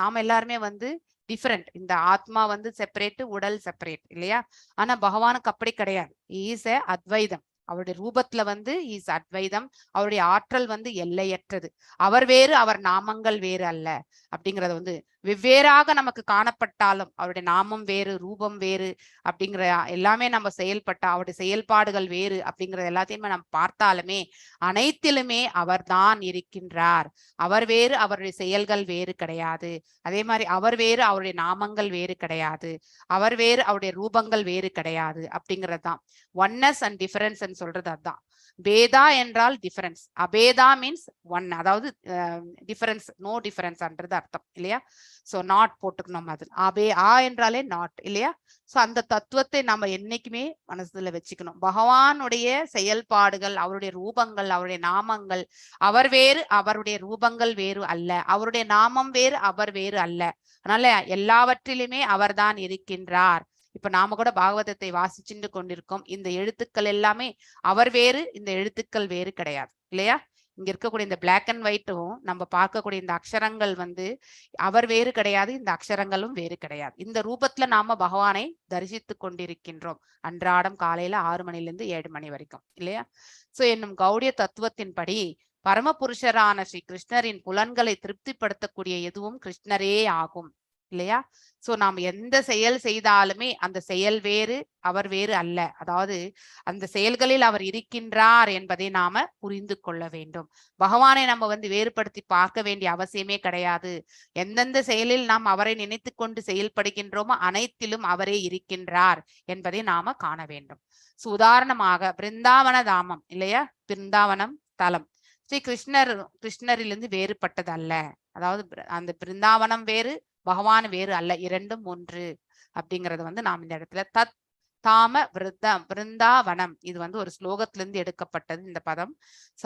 நாம எல்லாருமே வந்து டிஃபரெண்ட். இந்த ஆத்மா வந்து செப்பரேட், உடல் செப்பரேட் இல்லையா? ஆனா பகவானுக்கு அப்படி கிடையாது. ஈஸ் எ அத்வைதம். அவருடைய ரூபத்துல வந்து இஸ் அத்வைதம், அவருடைய ஆற்றல் வந்து எல்லையற்றது. அவர் வேறு, அவர் நாமங்கள் வேறு அல்ல அப்படிங்கறத வந்து வெவ்வேறாக நமக்கு காணப்பட்டாலும் அவருடைய நாமம் வேறு, ரூபம் வேறு அப்படிங்கிற எல்லாமே நம்ம செயல்பட்டா அவருடைய செயல்பாடுகள் வேறு அப்படிங்கறது எல்லாத்தையுமே நம்ம பார்த்தாலுமே அனைத்திலுமே அவர் தான் இருக்கின்றார். அவர் வேறு, அவருடைய செயல்கள் வேறு கிடையாது. அதே மாதிரி அவர் வேறு, அவருடைய நாமங்கள் வேறு கிடையாது. அவர் வேறு, அவருடைய ரூபங்கள் வேறு கிடையாது அப்படிங்கிறது தான் ஒன்னஸ் அண்ட் டிஃபரன்ஸ் சொல்றது. அதுதான் பேதா என்றால் டிஃபரன்ஸ், அபேதா மீன்ஸ் ஒன், அதாவது டிஃபரன்ஸ், நோ டிஃபரன்ஸ்ன்றது அர்த்தம் இல்லையா. சோ நாட் போட்டுக்கணும், அது ஆ என்றாலே நாட் இல்லையா. சோ அந்த தத்துவத்தை நம்ம என்னைக்குமே மனசுல வச்சுக்கணும். பகவானுடைய செயல்பாடுகள், அவருடைய ரூபங்கள், அவருடைய நாமங்கள், அவர் வேறு அவருடைய ரூபங்கள் வேறு அல்ல, அவருடைய நாமம் வேறு அவர் வேறு அல்ல. அதனால எல்லாவற்றிலுமே அவர்தான் இருக்கின்றார். இப்ப நாம கூட பாகவதத்தை வாசிச்சுட்டு கொண்டிருக்கோம். இந்த எழுத்துக்கள் எல்லாமே அவர் வேறு, இந்த எழுத்துக்கள் வேறு கிடையாது இல்லையா. இங்க இருக்கக்கூடிய இந்த பிளாக் அண்ட் ஒயிட்டும் நம்ம பார்க்கக்கூடிய இந்த அக்ஷரங்கள் வந்து அவர் வேறு கிடையாது, இந்த அக்ஷரங்களும் வேறு கிடையாது. இந்த ரூபத்துல நாம பகவானை தரிசித்து கொண்டிருக்கின்றோம் அன்றாடம் காலையில 6 மணிலிருந்து 7 மணி வரைக்கும் இல்லையா. சோ என்னும் கௌடிய தத்துவத்தின்படி பரமபுருஷரான ஸ்ரீ கிருஷ்ணரின் புலன்களை திருப்திப்படுத்தக்கூடிய எதுவும் கிருஷ்ணரே ஆகும் இல்லையா. சோ நாம் எந்த செயல் செய்தாலுமே அந்த செயல் வேறு அவர் வேறு அல்ல, அதாவது அந்த செயல்களில் அவர் இருக்கின்றார் என்பதை நாம புரிந்து கொள்ள வேண்டும். பகவானை நம்ம வந்து வேறுபடுத்தி பார்க்க வேண்டிய அவசியமே கிடையாது. எந்தெந்த செயலில் நாம் அவரை நினைத்து கொண்டு செயல்படுகின்றோமோ அனைத்திலும் அவரே இருக்கின்றார் என்பதை நாம காண வேண்டும். சோ உதாரணமாக பிருந்தாவன தாமம் இல்லையா, பிருந்தாவனம் தலம் ஸ்ரீ கிருஷ்ணரிலிருந்து வேறுபட்டது அல்ல, அதாவது அந்த பிருந்தாவனம் வேறு பகவான் வேறு அல்ல, இரண்டும் ஒன்று அப்படிங்கறது வந்து நாம் இந்த இடத்துல தத் தாம பிருந்தாவனம், இது வந்து ஒரு ஸ்லோகத்திலிருந்து எடுக்கப்பட்டது இந்த பதம்.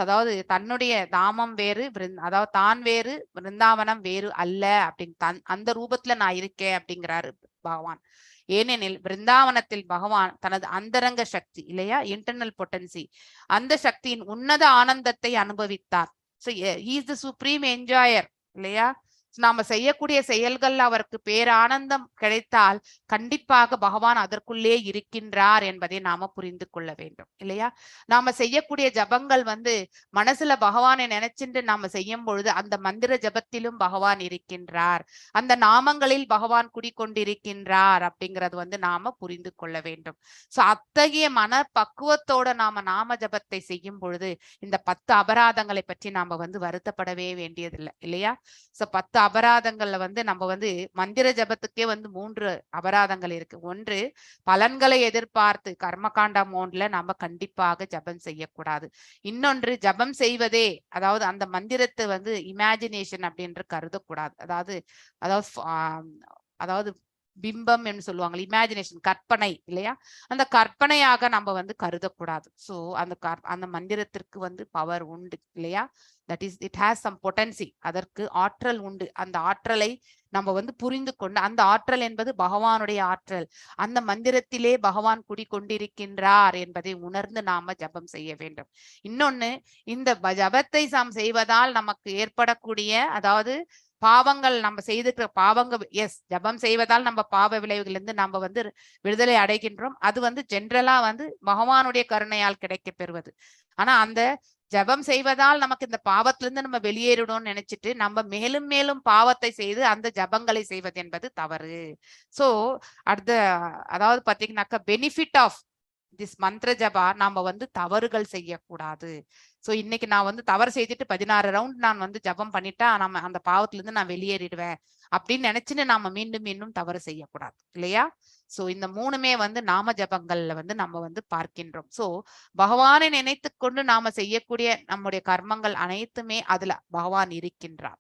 அதாவது தன்னுடைய தாமம் வேறு, அதாவது தான் வேறு, பிருந்தாவனம் வேறு அல்ல அப்படின்னு அந்த ரூபத்துல நான் இருக்கேன் அப்படிங்கிறாரு பகவான். ஏனெனில் பிருந்தாவனத்தில் பகவான் தனது அந்தரங்க சக்தி இல்லையா, இன்டர்னல் பொட்டன்சி, அந்த சக்தியின் உன்னத ஆனந்தத்தை அனுபவித்தார். So he is the supreme enjoyer இல்லையா. நாம செய்யக்கூடிய செயல்கள் அவருக்கு பேரானந்தம் கிடைத்தால் கண்டிப்பாக பகவான் அதற்குள்ளே இருக்கின்றார் என்பதை நாம புரிந்து கொள்ள வேண்டும் இல்லையா. நாம செய்யக்கூடிய ஜபங்கள் வந்து மனசுல பகவானை நினைச்சுட்டு நாம செய்யும் பொழுது அந்த மந்திர ஜபத்திலும் பகவான் இருக்கின்றார், அந்த நாமங்களில் பகவான் குடிக்கொண்டிருக்கின்றார் அப்படிங்கிறது வந்து நாம புரிந்து கொள்ள வேண்டும். சோ அத்தகைய மன பக்குவத்தோட நாம நாம ஜபத்தை செய்யும் பொழுது இந்த 10 அபராதங்களை பற்றி நாம வந்து வருத்தப்படவே வேண்டியதில்லை இல்லையா. சோ 10 அபராதங்கள்ல வந்து நம்ம வந்து மந்திர ஜபத்துக்கே வந்து 3 அபராதங்கள் இருக்கு. ஒன்று, பலன்களை எதிர்பார்த்து கர்மகாண்ட மோட்ல நம்ம கண்டிப்பாக ஜபம் செய்யக்கூடாது. இன்னொன்று, ஜபம் செய்வதே அதாவது அந்த மந்திரத்தை வந்து இமேஜினேஷன் அப்படின்று கருதக்கூடாது. அதாவது பிம்பம் என்று சொல்லுவாங்க, இமேஜினேஷன், கற்பனை இல்லையா, அந்த கற்பனையாக நம்ம வந்து கருதக்கூடாது. சோ அந்த மந்திரத்திற்கு வந்து பவர் உண்டு இல்லையா, that is it has some potency, அதற்கு ஆற்றல் உண்டு. அந்த ஆற்றலை நம்ம வந்து புரிந்து கொண்டு, அந்த ஆற்றல் என்பது பகவானுடைய ஆற்றல், அந்த மந்திரத்திலே பகவான் குடிக்கொண்டிருக்கின்றார் என்பதை உணர்ந்து நாம ஜபம் செய்ய வேண்டும். இன்னொன்னு, இந்த ஜபத்தை நாம் செய்வதால் நமக்கு ஏற்படக்கூடிய அதாவது பாவங்கள், நம்ம செய்திருக்கிற பாவங்கள், ஜபம் செய்வதால் நம்ம பாவ விளைவுகளிலிருந்து நம்ம வந்து விடுதலை அடைகின்றோம். அது வந்து ஜென்ரலா வந்து பகவானுடைய கருணையால் கிடைக்க பெறுவது. ஆனா அந்த ஜபம் செய்வதால் நமக்கு இந்த பாவத்திலிருந்து நம்ம வெளியேறணும்னு நினைச்சிட்டு நம்ம மேலும் மேலும் பாவத்தை செய்து அந்த ஜபங்களை செய்வது என்பது தவறு. சோ அதாவது பாத்தீங்கன்னாக்கா பெனிஃபிட் ஆஃப் திஸ் மந்திர ஜபா நாம வந்து தவறுகள் செய்யக்கூடாது. சோ இன்னைக்கு நான் வந்து தவறு செய்துட்டு 16 ரவுண்ட் நான் வந்து ஜபம் பண்ணிட்டா நம்ம அந்த பாவத்துல இருந்து நான் வெளியேறிடுவேன் அப்படின்னு நினைச்சுன்னு நாம மீண்டும் மீண்டும் தவறு செய்யக்கூடாது இல்லையா. சோ இந்த 3மே வந்து நாம ஜபங்கள்ல வந்து நம்ம வந்து பார்க்கின்றோம். சோ பகவானை நினைத்து கொண்டு நாம செய்யக்கூடிய நம்முடைய கர்மங்கள் அனைத்துமே அதுல பகவான் இருக்கின்றார்.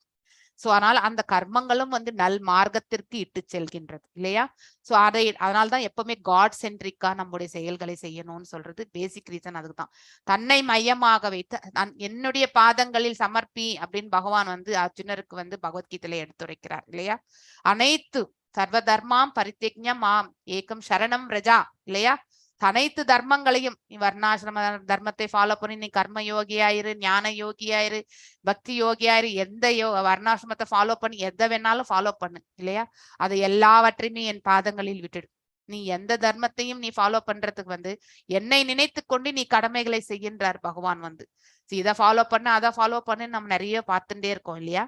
சோ அதனால அந்த கர்மங்களும் வந்து நல் மார்க்கத்திற்கு இட்டு செல்கின்றது இல்லையா. சோ அதனால்தான் எப்பவுமே காட் சென்ட்ரிக்கா நம்முடைய செயல்களை செய்யணும்னு சொல்றது பேசிக் ரீசன். அதுக்குதான் தன்னை மையமாக வைத்து என்னுடைய பாதங்களில் சமர்ப்பி அப்படின்னு பகவான் வந்து அர்ஜுனருக்கு வந்து பகவத்கீதையில எடுத்துரைக்கிறார் இல்லையா. அனைத்து சர்வ தர்மாம் பரித்யஜ்ஞம் மாம் ஏகம் சரணம் ரஜா இல்லையா. அனைத்து தர்மங்களையும் நீ வர்ணாசிரம தர்மத்தை ஃபாலோ பண்ணி நீ கர்ம யோகியாயிரு, ஞான யோகியாயிரு, பக்தி யோகியாயிரு, எந்த வர்ணாசிரமத்தை ஃபாலோ பண்ணி எதை வேணாலும் ஃபாலோ பண்ணு இல்லையா. அது எல்லாவற்றையுமே என் பாதங்களில் விட்டுடு. நீ எந்த தர்மத்தையும் நீ ஃபாலோ பண்றதுக்கு வந்து என்னை நினைத்து கொண்டு நீ கடமைகளை செய்கின்றார் பகவான் வந்து. இதை ஃபாலோ பண்ணு அதை ஃபாலோ பண்ணு நம்ம நிறைய பார்த்துட்டே இருக்கோம் இல்லையா.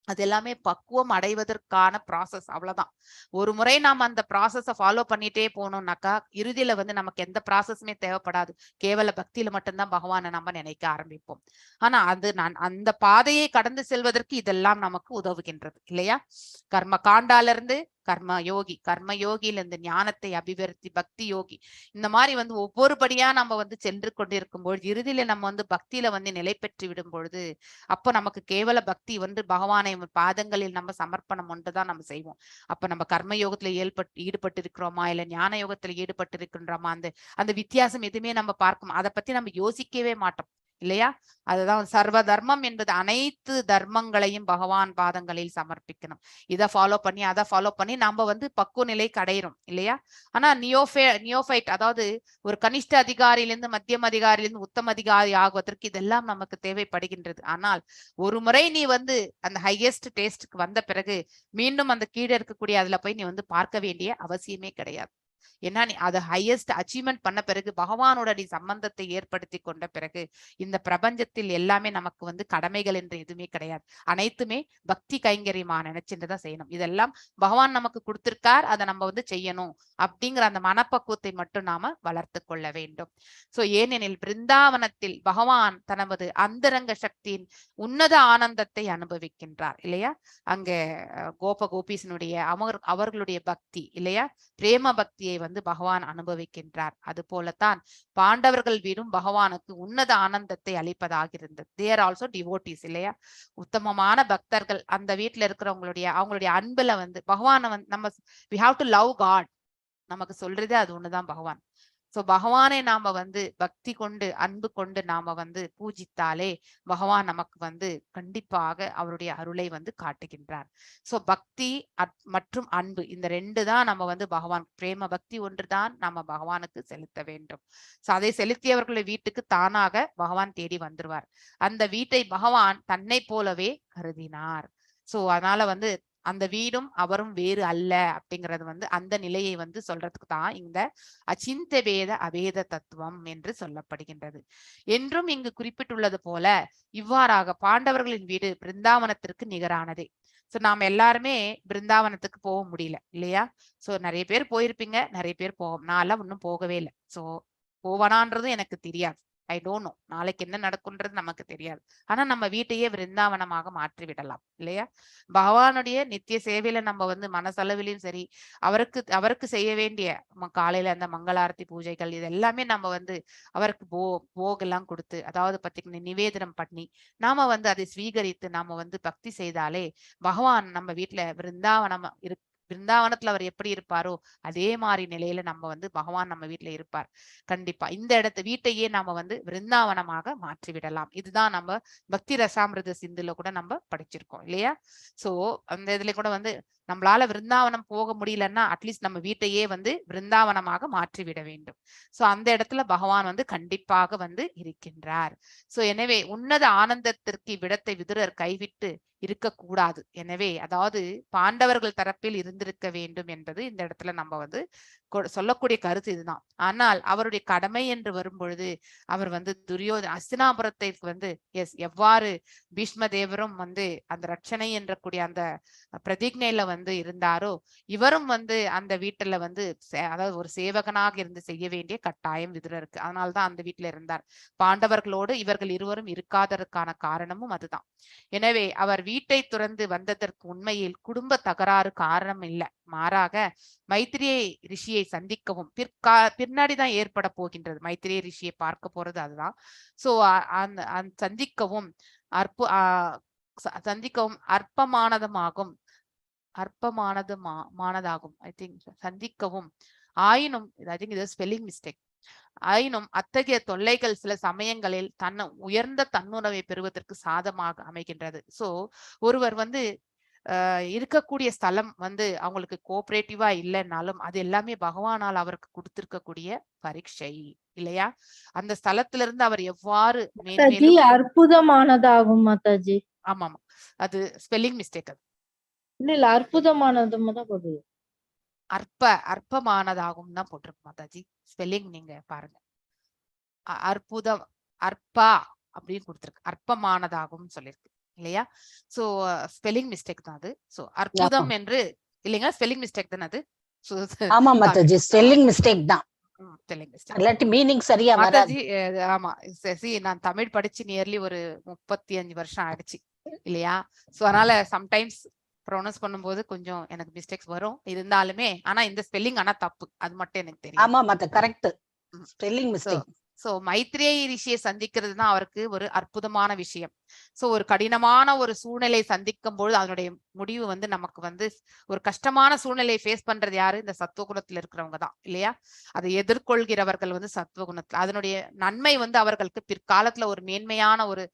அது எல்லாமே பக்குவம் அடைவதற்கான ப்ராசஸ், அவ்வளவுதான். ஒரு முறை நாம் அந்த ப்ராசஸை ஃபாலோ பண்ணிட்டே போனோம்னாக்கா இறுதியில வந்து நமக்கு எந்த ப்ராசஸுமே தேவைப்படாது. கேவல பக்தியில மட்டும்தான் பகவானை நம்ம நினைக்க ஆரம்பிப்போம். ஆனா அந்த பாதையை கடந்து செல்வதற்கு இதெல்லாம் நமக்கு உதவுகின்றது இல்லையா. கர்ம காண்டால இருந்து கர்மயோகியில இந்த ஞானத்தை அபிவிருத்தி, பக்தி யோகி, இந்த மாதிரி வந்து ஒவ்வொரு படியா நம்ம வந்து சென்று கொண்டிருக்கும் பொழுது இறுதியில நம்ம வந்து பக்தியில வந்து நிலை பெற்று விடும் பொழுது அப்ப நமக்கு கேவல பக்தி வந்து பகவானை பாதங்களில் நம்ம சமர்ப்பணம் ஒன்றுதான் நம்ம செய்வோம். அப்ப நம்ம கர்மயோகத்துல ஈடுபட்டு இருக்கிறோமா இல்ல ஞான யோகத்துல ஈடுபட்டு இருக்கின்றோமா, அந்த வித்தியாசம் எதுவுமே நம்ம பார்க்கணும். அதை பத்தி நம்ம யோசிக்கவே மாட்டோம் இல்லையா? அதுதான் சர்வ தர்மம் என்பது அனைத்து தர்மங்களையும் பகவான் பாதங்களில் சமர்ப்பிக்கணும். இதை ஃபாலோ பண்ணி அதை ஃபாலோ பண்ணி நம்ம வந்து பக்குவ நிலை அடையிறோம் இல்லையா? ஆனா நியோஃபைட், அதாவது ஒரு கனிஷ்ட அதிகாரியிலிருந்து மத்தியம் அதிகாரியிலிருந்து உத்தம அதிகாரி ஆகுவதற்கு இதெல்லாம் நமக்கு தேவைப்படுகின்றது. ஆனால் ஒரு முறை நீ வந்து அந்த ஹையஸ்ட் டேஸ்டுக்கு வந்த பிறகு மீண்டும் அந்த கீழே இருக்கக்கூடிய அதுல போய் நீ வந்து பார்க்க வேண்டிய அவசியமே கிடையாது. ஏன்னா நீ அதை ஹையஸ்ட் அச்சீவ்மெண்ட் பண்ண பிறகு பகவானோட நீ சம்பந்தத்தை ஏற்படுத்தி கொண்ட பிறகு இந்த பிரபஞ்சத்தில் எல்லாமே நமக்கு வந்து கடமைகள் என்று எதுவுமே கிடையாது. அனைத்துமே பக்தி கைங்கரியமா நினைச்சுட்டுதான் செய்யணும். இதெல்லாம் பகவான் நமக்கு கொடுத்திருக்கார், அதை நம்ம வந்து செய்யணும் அப்படிங்கிற அந்த மனப்பக்குவத்தை மட்டும் நாம வளர்த்து கொள்ள வேண்டும். சோ ஏனெனில் பிருந்தாவனத்தில் பகவான் தனது அந்தரங்க சக்தியின் உன்னத ஆனந்தத்தை அனுபவிக்கின்றார் இல்லையா? அங்க கோபீசனுடைய அவர்களுடைய பக்தி இல்லையா, பிரேம பக்தியை வந்து பகவான் அனுபவிக்கின்றார். அது போலத்தான் பாண்டவர்கள் வீடும் பகவானுக்கு உன்னத ஆனந்தத்தை அளிப்பதாக இருந்தது. தேர் ஆல்சோ டிவோட்டிஸ் இல்லையா, உத்தமமான பக்தர்கள். அந்த வீட்டுல அவங்களுடைய அன்புல வந்து பகவானை வந்து நம்ம we have to love God, நமக்கு சொல்றதே அது ஒண்ணுதான் பகவான். சோ பகவானை நாம வந்து பக்தி கொண்டு அன்பு கொண்டு நாம வந்து பூஜித்தாலே பகவான் நமக்கு வந்து கண்டிப்பாக அவருடைய அருளை வந்து காட்டுகின்றார். சோ பக்தி மற்றும் அன்பு இந்த ரெண்டு தான் நம்ம வந்து பகவான், பிரேம பக்தி ஒன்றுதான் நம்ம பகவானுக்கு செலுத்த வேண்டும். சோ அதை செலுத்தியவர்களுடைய வீட்டுக்கு தானாக பகவான் தேடி வந்துருவார். அந்த வீட்டை பகவான் தன்னை போலவே கருதினார். சோ அதனால வந்து அந்த வீடும் அவரும் வேறு அல்ல அப்படிங்கிறது வந்து அந்த நிலையை வந்து சொல்றதுக்கு தான் இந்த அச்சிந்த பேத அபேத தத்துவம் என்று சொல்லப்படுகின்றது. என்றும் இங்கு குறிப்பிட்டுள்ளது போல இவ்வாறாக பாண்டவர்களின் வீடு பிருந்தாவனத்திற்கு நிகரானதே. சோ நாம எல்லாருமே பிருந்தாவனத்துக்கு போக முடியல இல்லையா? சோ நிறைய பேர் போயிருப்பீங்க, நிறைய பேர் நான் எல்லாம் இன்னும் போகவே இல்லை. சோ போவானான்றதும் எனக்கு தெரியாது. ஐ டோன்ட் நோ, நாளைக்கு என்ன நடக்கும்ன்றது நமக்கு தெரியாது. ஆனா நம்ம வீட்டையே விருந்தாவனமாக மாற்றி விடலாம் இல்லையா? பகவானுடைய நித்திய சேவையில நம்ம வந்து மனசளவிலையும் சரி, அவருக்கு செய்ய வேண்டிய காலையில அந்த மங்களாரத்தி பூஜைகள் இது எல்லாமே நம்ம வந்து அவருக்கு போகெல்லாம் கொடுத்து, அதாவது பத்திக்கு நிவேதனம் பண்ணி நாம வந்து அதை ஸ்வீகரித்து நாம வந்து பக்தி செய்தாலே பகவான் நம்ம வீட்டுல பிருந்தாவனத்துல அவர் எப்படி இருப்பாரோ அதே மாதிரி நிலையில நம்ம வந்து பகவான் நம்ம வீட்டுல இருப்பார். கண்டிப்பா இந்த வீட்டையே நாம வந்து விருந்தாவனமாக மாற்றி விடலாம். இதுதான் நம்ம பக்தி ரசாமிருத சிந்துல கூட நம்ம படிச்சிருக்கோம் இல்லையா? சோ அந்த இதுல கூட வந்து நம்மளால விருந்தாவனம் போக முடியலன்னா அட்லீஸ்ட் நம்ம வீட்டையே வந்து விருந்தாவனமாக மாற்றி விட வேண்டும். சோ அந்த இடத்துல பகவான் வந்து கண்டிப்பாக வந்து இருக்கின்றார். சோ எனவே உன்னத ஆனந்தத்திற்கு விடத்தை விதுரர் கைவிட்டு இருக்கக்கூடாது. எனவே அதாவது பாண்டவர்கள் தரப்பில் இருந்திருக்க வேண்டும் என்பது இந்த இடத்துல நம்ம வந்து சொல்லக்கூடிய கருத்து இதுதான். ஆனால் அவருடைய கடமை என்று வரும்பொழுது அவர் வந்து அஸ்தினாபுரத்திற்கு வந்து எவ்வாறு பீஷ்ம தேவரும் வந்து அந்த ரட்சணை என்ற கூடிய அந்த பிரதிஜையில வந்து இருந்தாரோ இவரும் வந்து அந்த வீட்டுல வந்து அதாவது ஒரு சேவகனாக இருந்து செய்ய வேண்டிய கட்டாயம் விதுரருக்கு. அதனால்தான் அந்த வீட்டுல இருந்தார். பாண்டவர்களோடு இவர்கள் இருவரும் இருக்காததற்கான காரணமும் அதுதான். எனவே அவர் வீட்டை துறந்து வந்ததற்கு உண்மையில் குடும்ப தகராறு காரணம் இல்லை, மாறாக மைத்திரேய ரிஷியை சந்திக்கவும் பின்னாடிதான் ஏற்பட போகின்றது. மைத்திரேய ரிஷியை பார்க்க போறது அதுதான். சோ சந்திக்கவும் அற்பமானதுமாகும் ஐ திங்க் சந்திக்கவும் ஆயினும் ஐ திங்க் இது ஸ்பெல்லிங் மிஸ்டேக். ஆயினும் அத்தகைய தொல்லைகள் சில சமயங்களில் உயர்ந்த தன்னுணர்வை பெறுவதற்கு சாதமாக அமைகின்றது. சோ ஒருவர் வந்து இருக்கக்கூடிய ஸ்தலம் வந்து அவங்களுக்கு கோஆபரேட்டிவா இல்லைன்னாலும் அது எல்லாமே பகவானால் அவருக்கு கொடுத்திருக்கக்கூடிய பரீட்சை இல்லையா? அந்த ஸ்தலத்துல இருந்து அவர் எவ்வாறு அற்புதமானதாகும் மாதாஜி. ஆமா அது ஸ்பெல்லிங் மிஸ்டேக். அது இல்ல அற்புதமானதும் தான் போடுது, அற்பமானதாகும் தான் போட்டிருக்கு மாதாஜி. ஸ்பெல்லிங் நீங்க பாருங்க, அற்பா அப்படின்னு கொடுத்திருக்கு, அற்பமானதாகும் சொல்லிருக்கு இல்லையா? சோ ஸ்பெல்லிங் மிஸ்டேக் தான் அது. சோ அற்புதம் என்று இல்லைங்க, ஸ்பெல்லிங் மிஸ்டேக் தானே அது. ஆமா மாதாஜி, ஸ்பெல்லிங் மிஸ்டேக் தான். இல்லாட்டி மீனிங் சரியா வராது. ஆமா நான் தமிழ் படிச்சு நியர்லி ஒரு 35 வருஷம் ஆயிடுச்சு இல்லையா? சோ அதனால சம்டைம்ஸ் ப்ரொனவுன்ஸ் பண்ணும்போது கொஞ்சம் எனக்கு மிஸ்டேக்ஸ் வரும் இருந்தாலுமே, ஆனா இந்த ஸ்பெல்லிங் ஆனா தப்பு. அது மட்டும் எனக்கு தெரியும். ஆமா மத்த correct spelling mistake. So Maitreyi ரிஷியை சந்திக்கிறது தான் அவருக்கு ஒரு அற்புதமான விஷயம். சோ ஒரு கடினமான ஒரு சூழ்நிலை சந்திக்கும் பொழுது அதனுடைய முடிவு வந்து நமக்கு வந்து ஒரு கஷ்டமான சூழ்நிலையை ஃபேஸ் பண்றது யாரு? இந்த சத்துவகுணத்துல இருக்கிறவங்க தான் இல்லையா? அதை எதிர்கொள்கிறவர்கள் வந்து சத்துவகுணத்துல. அதனுடைய நன்மை வந்து அவர்களுக்கு பிற்காலத்துல ஒரு மேன்மையான ஒரு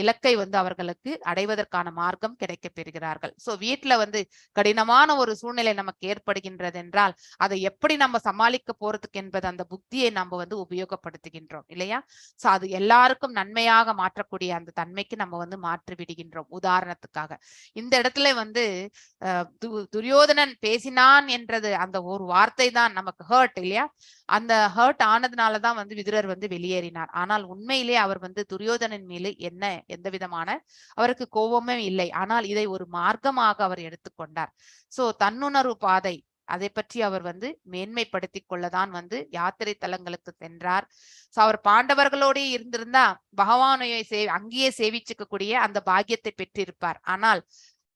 இலக்கை வந்து அவர்களுக்கு அடைவதற்கான மார்க்கம் கிடைக்க பெறுகிறார்கள். சோ வீட்டுல வந்து கடினமான ஒரு சூழ்நிலை நமக்கு ஏற்படுகின்றது என்றால் அதை எப்படி நம்ம சமாளிக்க போறதுக்கு என்பது அந்த புத்தியை நம்ம வந்து உபயோகப்படுத்துகின்றோம் இல்லையா? சோ அது எல்லாருக்கும் நன்மையாக மாற்றக்கூடிய அந்த தன்மைக்கு நம்ம வந்து மாற்றி விடுகின்றோம். உதாரணத்துக்காக இந்த இடத்துல வந்து துரியோதனன் பேசினான் என்றது அந்த ஒரு வார்த்தை தான் நமக்கு ஹர்ட் இல்லையா? அந்த ஹர்ட் ஆனதுனாலதான் வந்து விதுரர் வந்து வெளியேறினார். ஆனால் உண்மையிலே அவர் வந்து துரியோதனன் மேலே எந்த விதமான அவருக்கு கோபமே இல்லை. ஆனால் இதை ஒரு மார்க்கமாக அவர் எடுத்துக்கொண்டார். சோ தன்னுணர்வு பாதை அதை பற்றி அவர் வந்து மேன்மைப்படுத்திக் கொள்ளதான் வந்து யாத்திரை தலங்களுக்கு சென்றார். சோ அவர் பாண்டவர்களோடே இருந்திருந்தா பகவானையை அங்கேயே சேவிச்சுக்கக்கூடிய அந்த பாக்கியத்தை பெற்றிருப்பார். ஆனால்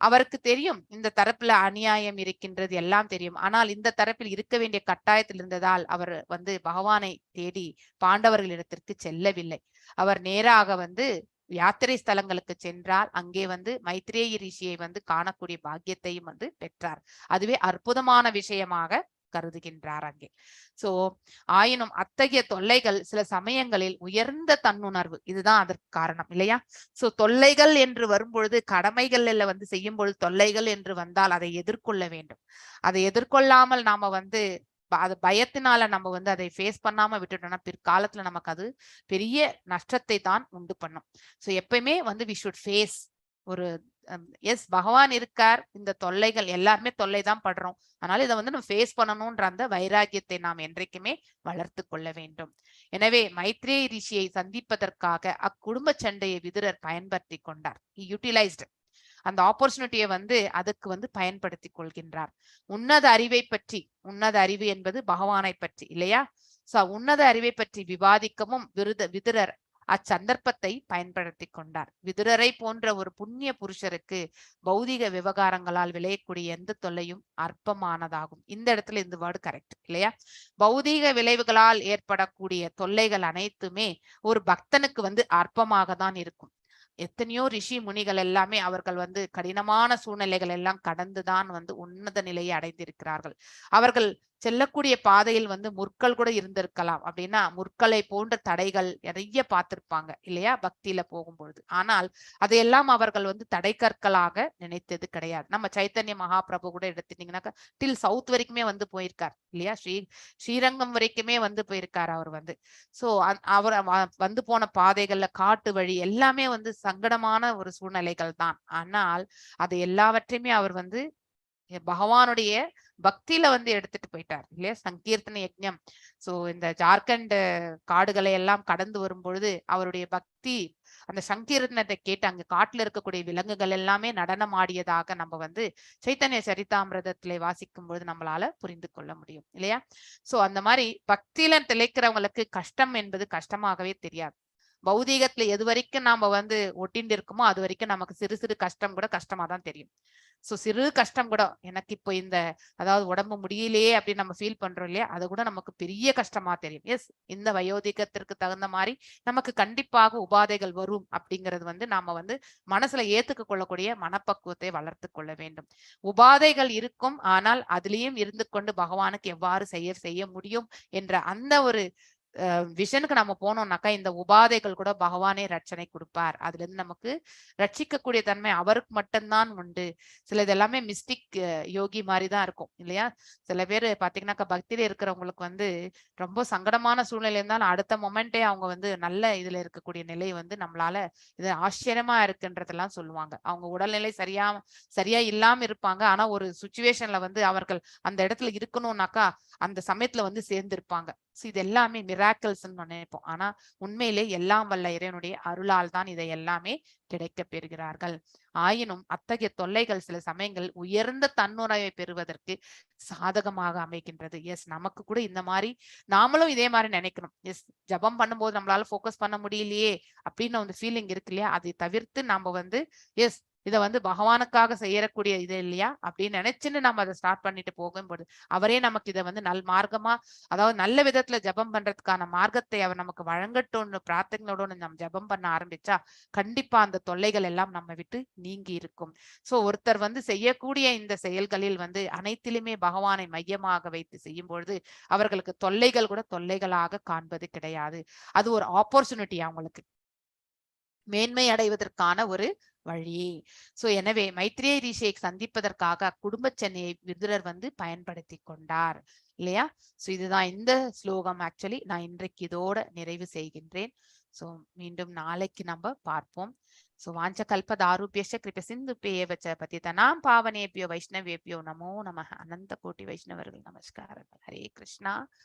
அவருக்கு தெரியும் இந்த தரப்புல அநியாயம் இருக்கின்றது எல்லாம் தெரியும். ஆனால் இந்த தரப்பில் இருக்க வேண்டிய கட்டாயத்தில் இருந்ததால் அவர் வந்து பகவானை தேடி பாண்டவர்களிடத்திற்கு செல்லவில்லை. அவர் நேராக வந்து யாத்திரை ஸ்தலங்களுக்கு சென்றால் அங்கே வந்து மைத்ரேயி ரிஷியை வந்து காணக்கூடிய பாக்கியத்தையும் வந்து பெற்றார். அதுவே அற்புதமான விஷயமாக கருதுகின்றார் அங்கே. சோ ஆயினும் அத்தகைய தொல்லைகள் சில சமயங்களில் உயர்ந்த தன்னுணர்வு இதுதான் அதற்கு காரணம் இல்லையா? சோ தொல்லைகள் என்று வரும்பொழுது கடமைகள்ல வந்து செய்யும் பொழுது தொல்லைகள் என்று வந்தால் அதை எதிர்கொள்ள வேண்டும். அதை எதிர்கொள்ளாமல் நாம வந்து அது பயத்தினால நம்ம வந்து அதை ஃபேஸ் பண்ணாம விட்டுட்டோம்னா பிற்காலத்துல நமக்கு அது பெரிய நஷ்டத்தை தான் உண்டு பண்ணும். சோ எப்பயுமே வந்து வி ஷுட் ஃபேஸ் ஒரு எஸ் பகவான் இருக்கார். இந்த தொல்லைகள் எல்லாருமே தொல்லை தான் படுறோம். அதனால இதை வந்து நம்ம ஃபேஸ் பண்ணணும்ன்ற அந்த வைராக்கியத்தை நாம் என்றைக்குமே வளர்த்து கொள்ள வேண்டும். எனவே மைத்ரேயி ரிஷியை சந்திப்பதற்காக அக்குடும்ப சண்டையை விதுரர் பயன்படுத்தி கொண்டார். யூட்டிலைஸ்டு அந்த ஆப்பர்ச்சுனிட்டியை வந்து அதுக்கு வந்து பயன்படுத்தி கொள்கின்றார். உன்னத அறிவை பற்றி, உன்னத அறிவு என்பது பகவானை பற்றி இல்லையா? சோ உன்னத அறிவை பற்றி விவாதிக்கவும் விதுரர் அச்சந்தர்ப்பத்தை பயன்படுத்தி கொண்டார். விதுரரை போன்ற ஒரு புண்ணிய புருஷருக்கு பௌதிக விவகாரங்களால் விளையக்கூடிய எந்த தொல்லையும் அற்பமானதாகும். இந்த இடத்துல இந்த வேர்டு கரெக்ட் இல்லையா? பௌதீக விளைவுகளால் ஏற்படக்கூடிய தொல்லைகள் அனைத்துமே ஒரு பக்தனுக்கு வந்து அற்பமாக தான் இருக்கும். எத்தனையோ ரிஷி முனிகள் எல்லாமே அவர்கள் வந்து கடினமான சூழ்நிலைகள் எல்லாம் கடந்துதான் வந்து உன்னத நிலையை அடைந்திருக்கிறார்கள். அவர்கள் செல்லக்கூடிய பாதையில் வந்து முற்கள் கூட இருந்திருக்கலாம். அப்படின்னா முற்களை போன்ற தடைகள் நிறைய பார்த்திருப்பாங்க இல்லையா பக்தியில போகும்பொழுது. ஆனால் அதையெல்லாம் அவர்கள் வந்து தடை கற்களாக நினைத்தது கிடையாது. நம்ம சைத்தன்ய மகாபிரபு கூட எடுத்துட்டீங்கன்னாக்கா டில் சவுத் வரைக்குமே வந்து போயிருக்கார் இல்லையா? ஸ்ரீரங்கம் வரைக்குமே வந்து போயிருக்காரு அவர் வந்து. சோ அவர் வந்து போன பாதைகள்ல காட்டு வழி எல்லாமே வந்து சங்கடமான ஒரு சூழ்நிலைகள் தான். ஆனால் அது எல்லாவற்றையுமே அவர் வந்து பகவானுடைய பக்தியில வந்து எடுத்துட்டு போயிட்டார் இல்லையா? சங்கீர்த்தன யஜ்ஞம். சோ இந்த ஜார்க்கண்ட் காடுகளை எல்லாம் கடந்து வரும் பொழுது அவருடைய பக்தி அந்த சங்கீர்த்தனத்தை கேட்டு அங்க காட்டுல இருக்கக்கூடிய விலங்குகள் எல்லாமே நடனம் ஆடியதாக நம்ம வந்து சைத்தன்ய சரிதாமிரதத்திலே வாசிக்கும் பொழுது நம்மளால புரிந்து கொள்ள முடியும் இல்லையா? சோ அந்த மாதிரி பக்தியில திளைக்கிறவங்களுக்கு கஷ்டம் என்பது கஷ்டமாகவே தெரியாது. பௌதீகத்துல எது வரைக்கும் நாம வந்து ஒட்டிண்டு இருக்குமோ அது வரைக்கும் நமக்கு சிறு சிறு கஷ்டம் கூட கஷ்டமா தான் தெரியும். சோ சிறு கஷ்டம் கூட எனக்கு இப்போ இந்த அதாவது உடம்பு முடியலையே அப்படின்னு நம்ம ஃபீல் பண்றோம் இல்லையா? அது கூட நமக்கு பெரிய கஷ்டமா தெரியும். எஸ் இந்த வயோதிகத்திற்கு தகுந்த மாதிரி நமக்கு கண்டிப்பாக உபாதைகள் வரும் அப்படிங்கிறது வந்து நாம வந்து மனசுல ஏத்துக்க கொள்ளக்கூடிய மனப்பக்குவத்தை வளர்த்து கொள்ள வேண்டும். உபாதைகள் இருக்கும், ஆனால் அதுலயும் இருந்து கொண்டு பகவானுக்கு எவ்வாறு செய்ய முடியும் என்ற அந்த ஒரு விஷனுக்கு நம்ம போனோம்னாக்கா இந்த உபாதைகள் கூட பகவானே ரட்சனை கொடுப்பார். அதுல இருந்து நமக்கு ரட்சிக்கக்கூடிய தன்மை அவருக்கு மட்டும்தான் உண்டு. சில இது எல்லாமே மிஸ்டிக் யோகி மாதிரிதான் இருக்கும் இல்லையா? சில பேர் பாத்தீங்கன்னாக்கா பக்தியில இருக்கிறவங்களுக்கு வந்து ரொம்ப சங்கடமான சூழ்நிலை இருந்தாலும் அடுத்த மொமெண்டே அவங்க வந்து நல்ல இதுல இருக்கக்கூடிய நிலை வந்து நம்மளால இது ஆச்சரியமா இருக்குன்றதெல்லாம் சொல்லுவாங்க. அவங்க உடல்நிலை சரியா இல்லாம இருப்பாங்க. ஆனா ஒரு சுச்சுவேஷன்ல வந்து அவர்கள் அந்த இடத்துல இருக்கணும்னாக்கா அந்த சமயத்துல வந்து சேர்ந்திருப்பாங்க. இது எல்லாமே மிராக்கிள்ஸ் நினைப்போம். ஆனா உண்மையிலே எல்லாம் வல்ல இறைவனுடைய அருளால் தான் இதை எல்லாமே கிடைக்க பெறுகிறார்கள். ஆயினும் அத்தகைய தொல்லைகள் சில சமயங்கள் உயர்ந்த தன்னுணர்வை பெறுவதற்கு சாதகமாக அமைகின்றது. எஸ் நமக்கு கூட இந்த மாதிரி நாமளும் இதே மாதிரி நினைக்கணும். எஸ் ஜபம் பண்ணும்போது நம்மளால போக்கஸ் பண்ண முடியலையே அப்படின்னு அந்த ஃபீலிங் இருக்கு இல்லையா? அதை தவிர்த்து நாம வந்து எஸ் இதை வந்து பகவானுக்காக செய்யக்கூடிய இது இல்லையா அப்படின்னு நினைச்சுன்னு நம்ம அதை ஸ்டார்ட் பண்ணிட்டு போகும்போது அவரே நமக்கு இதை வந்து மார்க்கமா, அதாவது நல்ல விதத்துல ஜபம் பண்றதுக்கான மார்க்கத்தை அவர் நமக்கு வழங்கட்டும்னு பிரார்த்தனையோட நம்ம ஜபம் பண்ண ஆரம்பிச்சா கண்டிப்பா அந்த தொல்லைகள் எல்லாம் நம்ம விட்டு நீங்கி இருக்கும். சோ ஒருத்தர் வந்து செய்யக்கூடிய இந்த செயல்களில் வந்து அனைத்திலுமே பகவானை மையமாக வைத்து செய்யும் பொழுது அவர்களுக்கு தொல்லைகள் கூட தொல்லைகளாக காண்பது கிடையாது. அது ஒரு ஆப்பர்ச்சுனிட்டி அவங்களுக்கு மேன்மை அடைவதற்கான ஒரு வழி. சோ எனவே மைத்ரேய ரிஷியை சந்திப்பதற்காக குடும்ப சென்னையை விதுரர் வந்து பயன்படுத்தி கொண்டார் இல்லையா? சோ இதுதான் இந்த ஸ்லோகம். ஆக்சுவலி நான் இன்றைக்கு இதோட நிறைவு செய்கின்றேன். சோ மீண்டும் நாளைக்கு நம்ம பார்ப்போம். சோ வாஞ்ச கல்பதாருபியஸ்ச கிருப சிந்துபேயவச்ச பதிதனாம் பாவனேபியோ வைஷ்ணவேபியோ நமோ நமः. அனந்த கோட்டி வைஷ்ணவர்கள் நமஸ்காரங்கள். ஹரே கிருஷ்ணா.